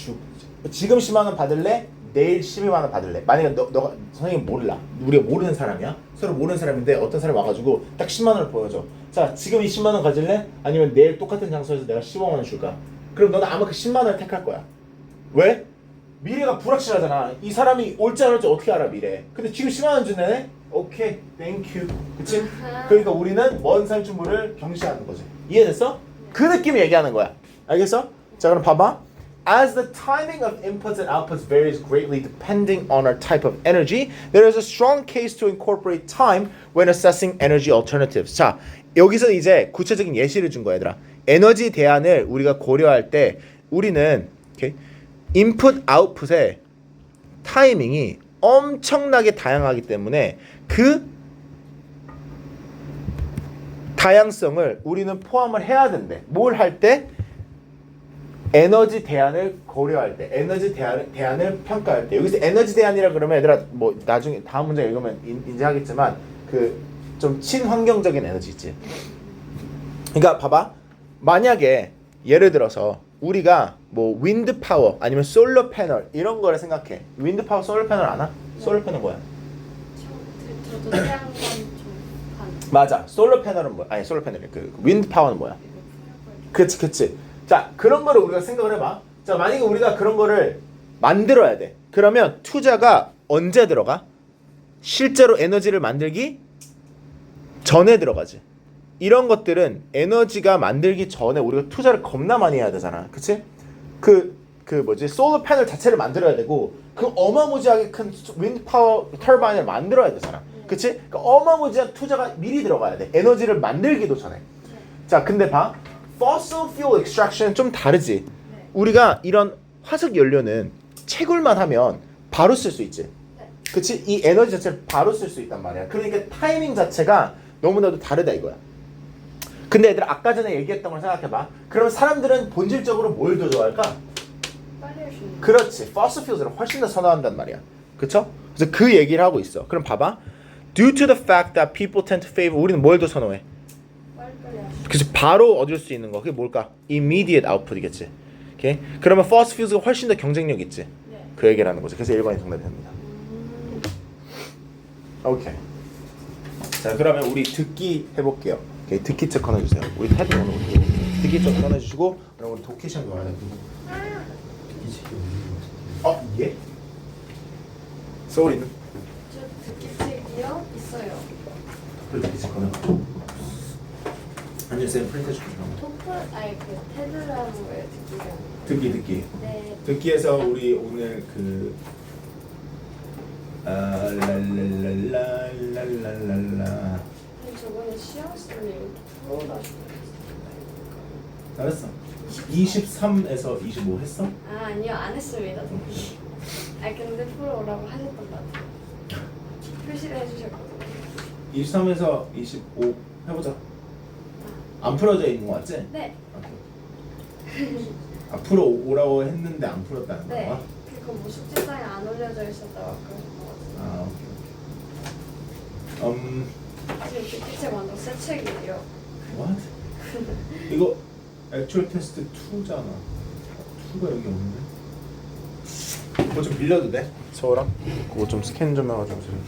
지금 10만 원 받을래? 내일 12만 원 받을래? 만약에 너가 선생님 몰라. 우리가 모르는 사람이야. 서로 모르는 사람인데 어떤 사람이 와가지고 딱 10만 원을 보여줘. 자, 지금 이 10만 원 가질래? 아니면 내일 똑같은 장소에서 내가 15만 원 줄까? 그럼 너는 아마 그 10만 원을 택할 거야. 왜? 미래가 불확실하잖아. 이 사람이 올지 안 올지 어떻게 알아 미래. 근데 지금 10만 원 준다네? 오케이, 땡큐. 그치? 그러니까 우리는 먼 산출물을 경시하는 거지. 이해됐어? 그 느낌이 얘기하는 거야. 알겠어? 자, 그럼 봐봐. As the timing of inputs and outputs varies greatly depending on our type of energy, there is a strong case to incorporate time when assessing energy alternatives. 자, 여기서 이제 구체적인 예시를 준 거야, 얘들아. 에너지 대안을 우리가 고려할 때 우리는 인풋 아웃풋의 타이밍이 엄청나게 다양하기 때문에 그 다양성을 우리는 포함을 해야 된대. 뭘 할 때? 에너지 대안을 고려할 때, 에너지 대안을 평가할 때. 여기서 에너지 대안이라 그러면 얘들아 나중에 다음 문제 읽으면 인지하겠지만 그 좀 친환경적인 에너지 있지. 그러니까 봐봐. 만약에 예를 들어서 우리가 윈드 파워 아니면 솔러 패널 이런 거를 생각해. 윈드 파워, 솔러 패널 아나? 솔러 패널 뭐야? 저도 태양광 좀 맞아. 솔러 패널은 뭐야? 아니 솔러 패널이 그 윈드 파워는 뭐야? 그치. 자, 그런 거를 우리가 생각을 해봐. 자, 만약에 우리가 그런 거를 만들어야 돼. 그러면 투자가 언제 들어가? 실제로 에너지를 만들기 전에 들어가지. 이런 것들은 에너지가 만들기 전에 우리가 투자를 겁나 많이 해야 되잖아. 그치? 솔러 패널 자체를 만들어야 되고 그 어마무지하게 큰 윈드 파워 터바인을 만들어야 되잖아. 그치? 그 어마무지한 투자가 미리 들어가야 돼. 에너지를 만들기도 전에. 자, 근데 봐. fossil fuel extraction은 좀 다르지. 우리가 이런 화석 연료는 채굴만 하면 바로 쓸 수 있지. 그치? 이 에너지 자체를 바로 쓸 수 있단 말이야. 그러니까 타이밍 자체가 너무나도 다르다 이거야. 근데 얘들아 아까 전에 얘기했던 걸 생각해봐. 그러면 사람들은 본질적으로 뭘 더 좋아할까? 빨리 할 수 있는. 그렇지. fossil fuels을 훨씬 더 선호한단 말이야. 그쵸? 그래서 그 얘기를 하고 있어. 그럼 봐봐. Due to the fact that people tend to favor 우리는 뭘 더 선호해? 빨리 할 수. 그래서 바로 얻을 수 있는 거 그게 뭘까? Immediate output이겠지. 오케이? 그러면 fossil fuels가 훨씬 더 경쟁력 있지. 네. 그 얘기를 하는 거죠. 그래서 1번이 정답이 됩니다. 오케이. 자, 그러면 우리 듣기 해볼게요. 오케이, 듣기 책 꺼내주세요. 우리 패드 오늘 듣기 책 꺼내주시고 그럼 우리 독해 시간 와야 돼. 예? 소리는? 저 듣기책이요? 있어요. 듣기 책 꺼내. 아니 쌤 프린트 해줄게. 토플 아니 그 테드를 하는 거예요 듣기가. 듣기. 네. 듣기에서 우리 오늘 랄랄랄랄랄랄라. 저번에 시험 쓰면 프로라고. 잘했어. 23에서 25 했어? 아 아니요 안 했습니다. 아 근데 프로라고 하셨던 것 같아요. 표시를 해주셨거든요. 23에서 25 해보자. 안 풀어져 있는 거 맞지? 네. 앞으로 오라고 했는데 안 풀었다는 네. 거야? 그거 뭐 숙제상에 안 올려져 있었다고 아까 하셨던 아, 오케이. 것 같아요. 지금 듣기책 완전 새 책이에요. What? 이거 액츄얼 테스트 2잖아. 2가 여기 없네. 그거 좀 빌려도 돼? 서울아? 그거 좀 스캔 좀 해가지고 지금.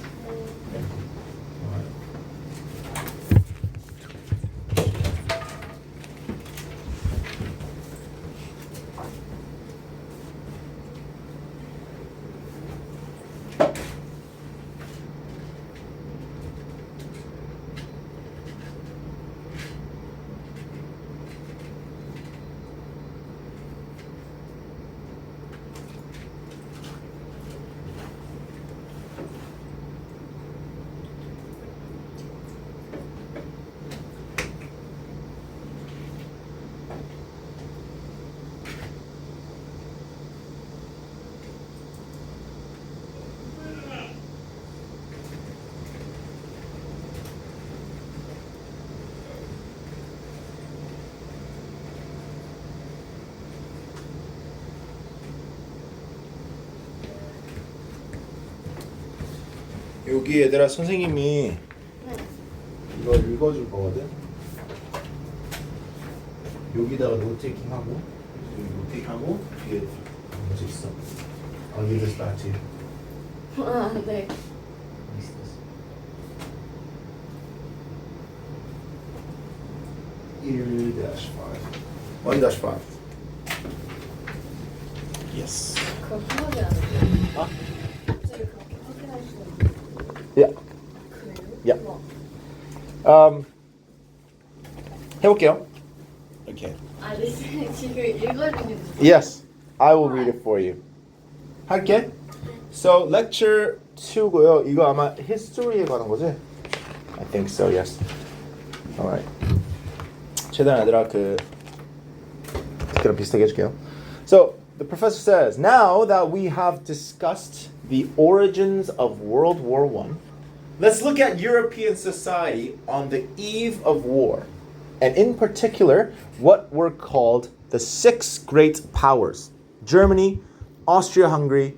여기 얘들아 선생님이 네. 이거 읽어줄 거거든. 여기다가 노테이킹하고 노테이킹하고 뒤에 뭐지 있어? I'll give this back to you. 아, 네. 1-5. Yes. 그거 확인 안 해요. 아? 갑자기 그렇게 확인할 수가 있어요. Yeah. 그래요? 야. 와. 해볼게요. Okay. 아, 리슨 지금 읽어주는 Yes, I will read it for you. 할게. So lecture 2고요. 이거 아마 history에 관한 거지? I think so. Yes. Alright. 최대한 얘들아 그럼 비슷하게 해줄게요. So the professor says, now that we have discussed the origins of World War I, let's look at European society on the eve of war, and in particular, what were called the six great powers: Germany, Austria-Hungary,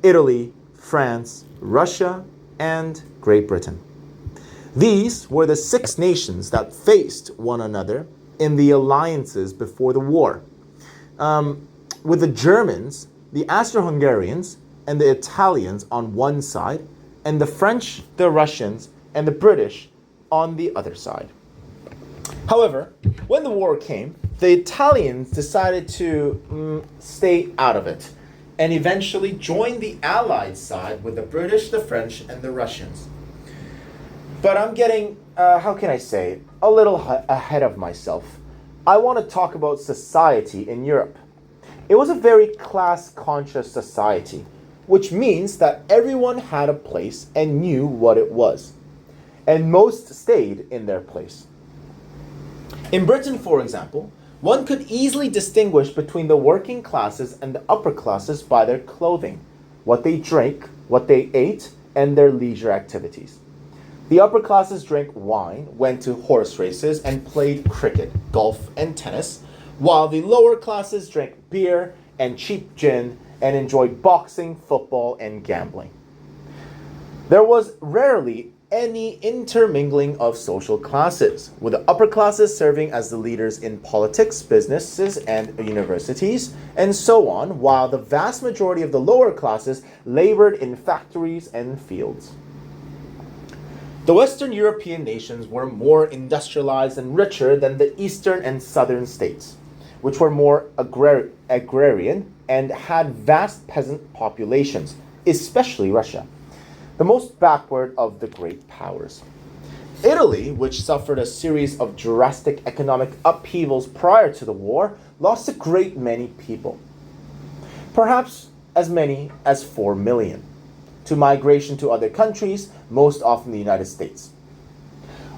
Italy, France, Russia, and Great Britain. These were the six nations that faced one another in the alliances before the war. With the Germans, the Austro-Hungarians, and the Italians on one side, and the French, the Russians, and the British on the other side. However, when the war came, the Italians decided to stay out of it and eventually joined the Allied side with the British, the French, and the Russians. But I'm getting, how can I say, a little ahead of myself. I want to talk about society in Europe. It was a very class-conscious society, which means that everyone had a place and knew what it was, and most stayed in their place. In Britain, for example, one could easily distinguish between the working classes and the upper classes by their clothing, what they drank, what they ate, and their leisure activities. The upper classes drank wine, went to horse races, and played cricket, golf, and tennis, while the lower classes drank beer and cheap gin and enjoyed boxing, football, and gambling. There was rarely any intermingling of social classes, with the upper classes serving as the leaders in politics, businesses, and universities, and so on, while the vast majority of the lower classes labored in factories and fields. The Western European nations were more industrialized and richer than the Eastern and Southern states, which were more agrarian and had vast peasant populations, especially Russia, the most backward of the great powers. Italy, which suffered a series of drastic economic upheavals prior to the war, lost a great many people, perhaps as many as 4 million, to migration to other countries, most often the United States.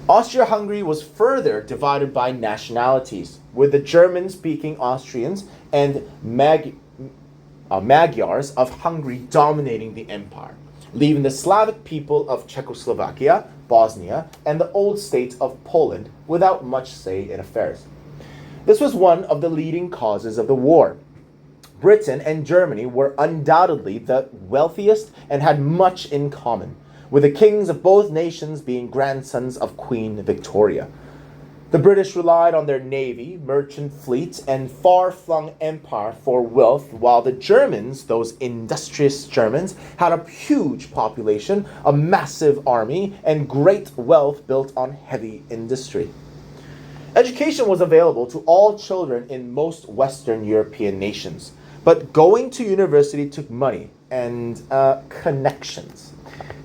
Austria-Hungary was further divided by nationalities, with the German-speaking Austrians and Magyars of Hungary dominating the empire, leaving the Slavic people of Czechoslovakia, Bosnia, and the old state of Poland without much say in affairs. This was one of the leading causes of the war. Britain and Germany were undoubtedly the wealthiest and had much in common, with the kings of both nations being grandsons of Queen Victoria. The British relied on their navy, merchant fleet, and far-flung empire for wealth, while the Germans, those industrious Germans, had a huge population, a massive army, and great wealth built on heavy industry. Education was available to all children in most Western European nations, but going to university took money and connections.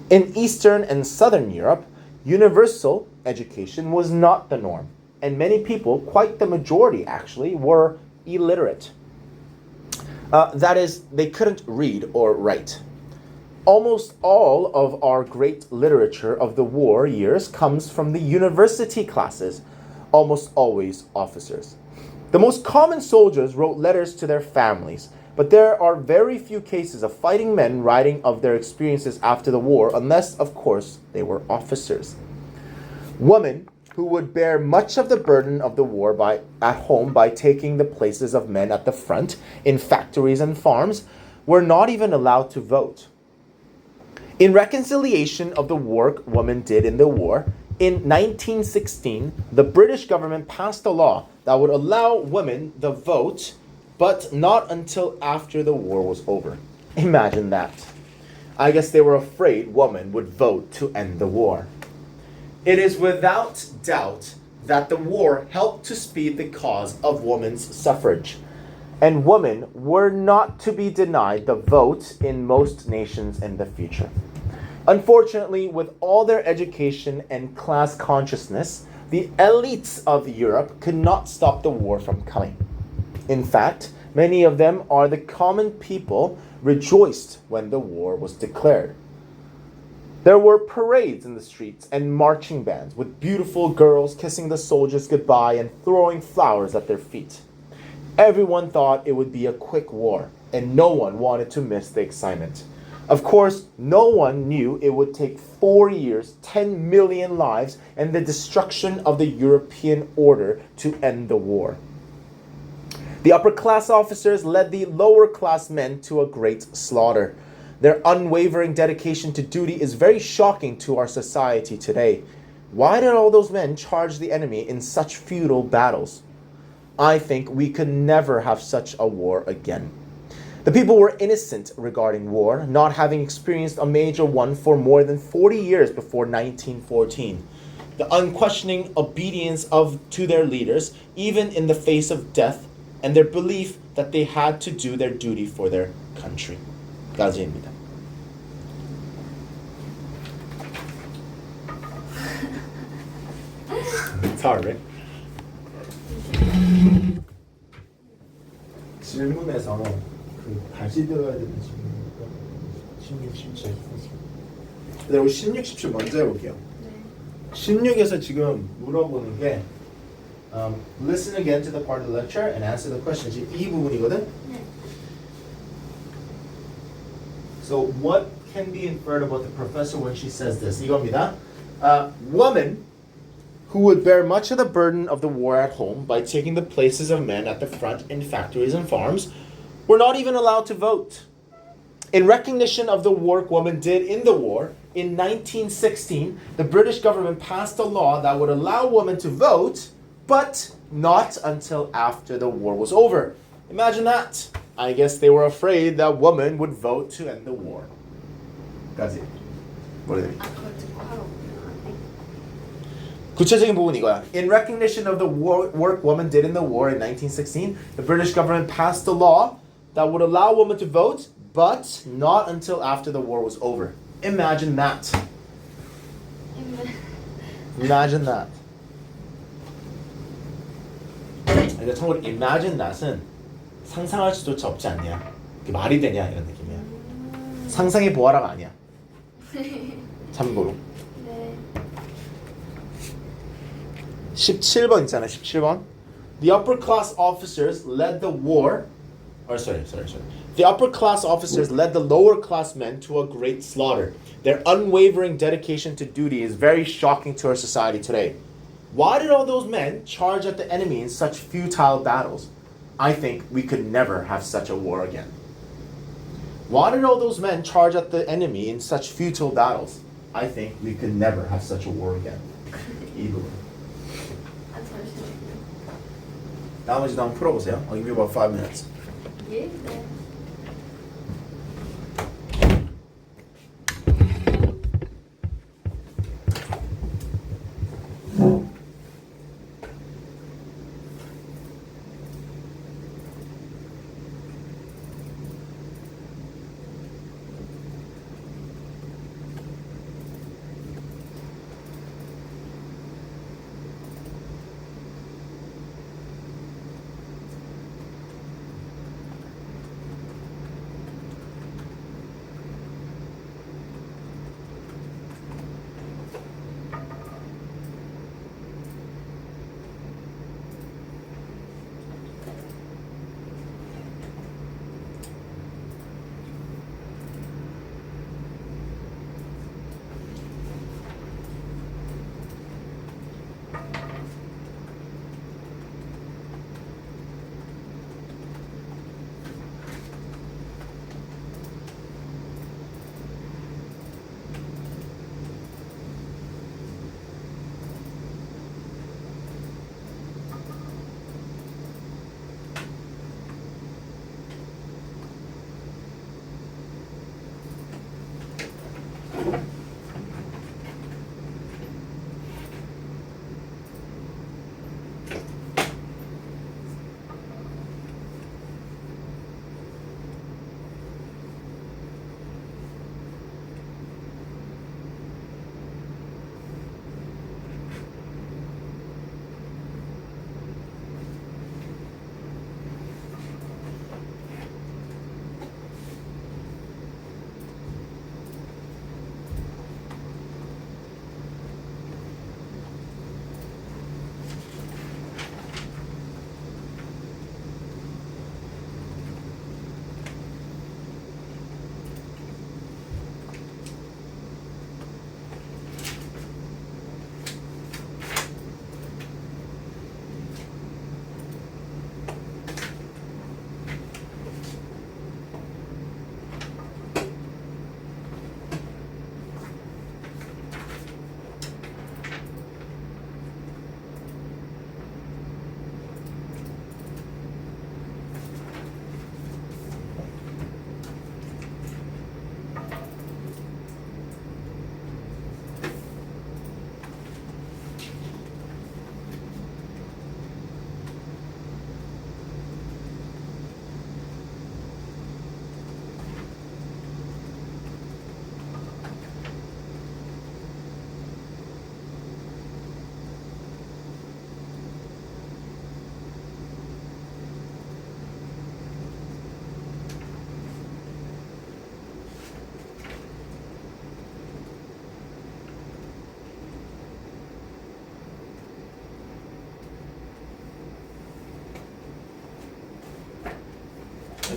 In Eastern and Southern Europe, universal education was not the norm, and many people, quite the majority actually, were illiterate. That is, they couldn't read or write. Almost all of our great literature of the war years comes from the university classes, almost always officers. The most common soldiers wrote letters to their families, but there are very few cases of fighting men writing of their experiences after the war, unless, of course, they were officers. Women, who would bear much of the burden of the war at home by taking the places of men at the front in factories and farms, were not even allowed to vote. In reconciliation of the work women did in the war, in 1916, the British government passed a law that would allow women the vote, but not until after the war was over. Imagine that. I guess they were afraid women would vote to end the war. It is without doubt that the war helped to speed the cause of women's suffrage, and women were not to be denied the vote in most nations in the future. Unfortunately, with all their education and class consciousness, the elites of Europe could not stop the war from coming. In fact, many of them are the common people rejoiced when the war was declared. There were parades in the streets and marching bands with beautiful girls kissing the soldiers goodbye and throwing flowers at their feet. Everyone thought it would be a quick war, and no one wanted to miss the excitement. Of course, no one knew it would take 4 years, 10 million lives, and the destruction of the European order to end the war. The upper class officers led the lower class men to a great slaughter. Their unwavering dedication to duty is very shocking to our society today. Why did all those men charge the enemy in such futile battles? I think we could never have such a war again. The people were innocent regarding war, not having experienced a major one for more than 40 years before 1914. The unquestioning obedience to their leaders, even in the face of death, and their belief that they had to do their duty for their country. 까지입니다. It's hard, right? 질문에서 그 다시 들어야 되는 질문이니까 16, 17. 네, 우리 16, 17 먼저 해볼게요. 네. 16에서 지금 물어보는 게 listen again to the part of the lecture and answer the questions. 이 부분이거든. 네. So what can be inferred about the professor when she says this? 이겁니다. Women who would bear much of the burden of the war at home by taking the places of men at the front in factories and farms were not even allowed to vote. In recognition of the work women did in the war, in 1916, the British government passed a law that would allow women to vote, but not until after the war was over. Imagine that. I guess they were afraid that women would vote to end the war. 까지. 뭐래? 그걸 듣고 하러 오면 구체적인 부분 이거야. In recognition of the work women did in the war in 1916, the British government passed a law that would allow women to vote, but not until after the war was over. Imagine that. Imagine that. 그러니까 참고로 imagine that은 상상할 수조차 없지 않냐. 그게 말이 되냐 이런 느낌이야. 상상해 보아라가 아니야. 참고로. 네. 17번 있잖아. 17번. The upper class officers led the war. Sorry. The upper class officers led the lower class men to a great slaughter. Their unwavering dedication to duty is very shocking to our society today. Why did all those men charge at the enemy in such futile battles? I think we could never have such a war again. Why did all those men charge at the enemy in such futile battles? I think we could never have such a war again. 이 부분. 잠시만요. 나머지도 한번 풀어보세요. I'll give you about 5 minutes. 예? 네.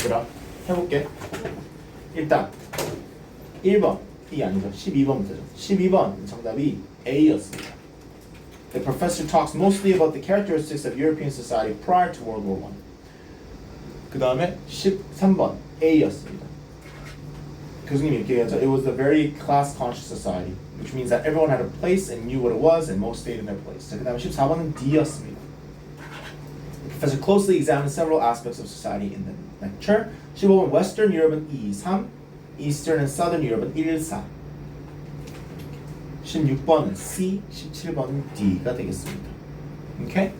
얘들아 해볼게. 일단 1번 이 아니죠. 12번부터죠. 12번 정답이 A였습니다. The professor talks mostly about the characteristics of European society prior to World War I. 그 다음에 13번 A였습니다. 교수님이 이렇게 얘기하죠. It was a very class-conscious society, which means that everyone had a place and knew what it was, and most stayed in their place. 자, 그 다음에 14번은 D였습니다. The professor closely examined several aspects of society in the lecture. 15번 Western Europe은 2, 3, Eastern and Southern Europe은 1, 4. 16번은 C, 17번은 D가 되겠습니다. 오케이?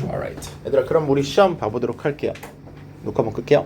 Alright. 얘들아 그럼 우리 시험 봐보도록 할게요. 녹화 한번 끌게요.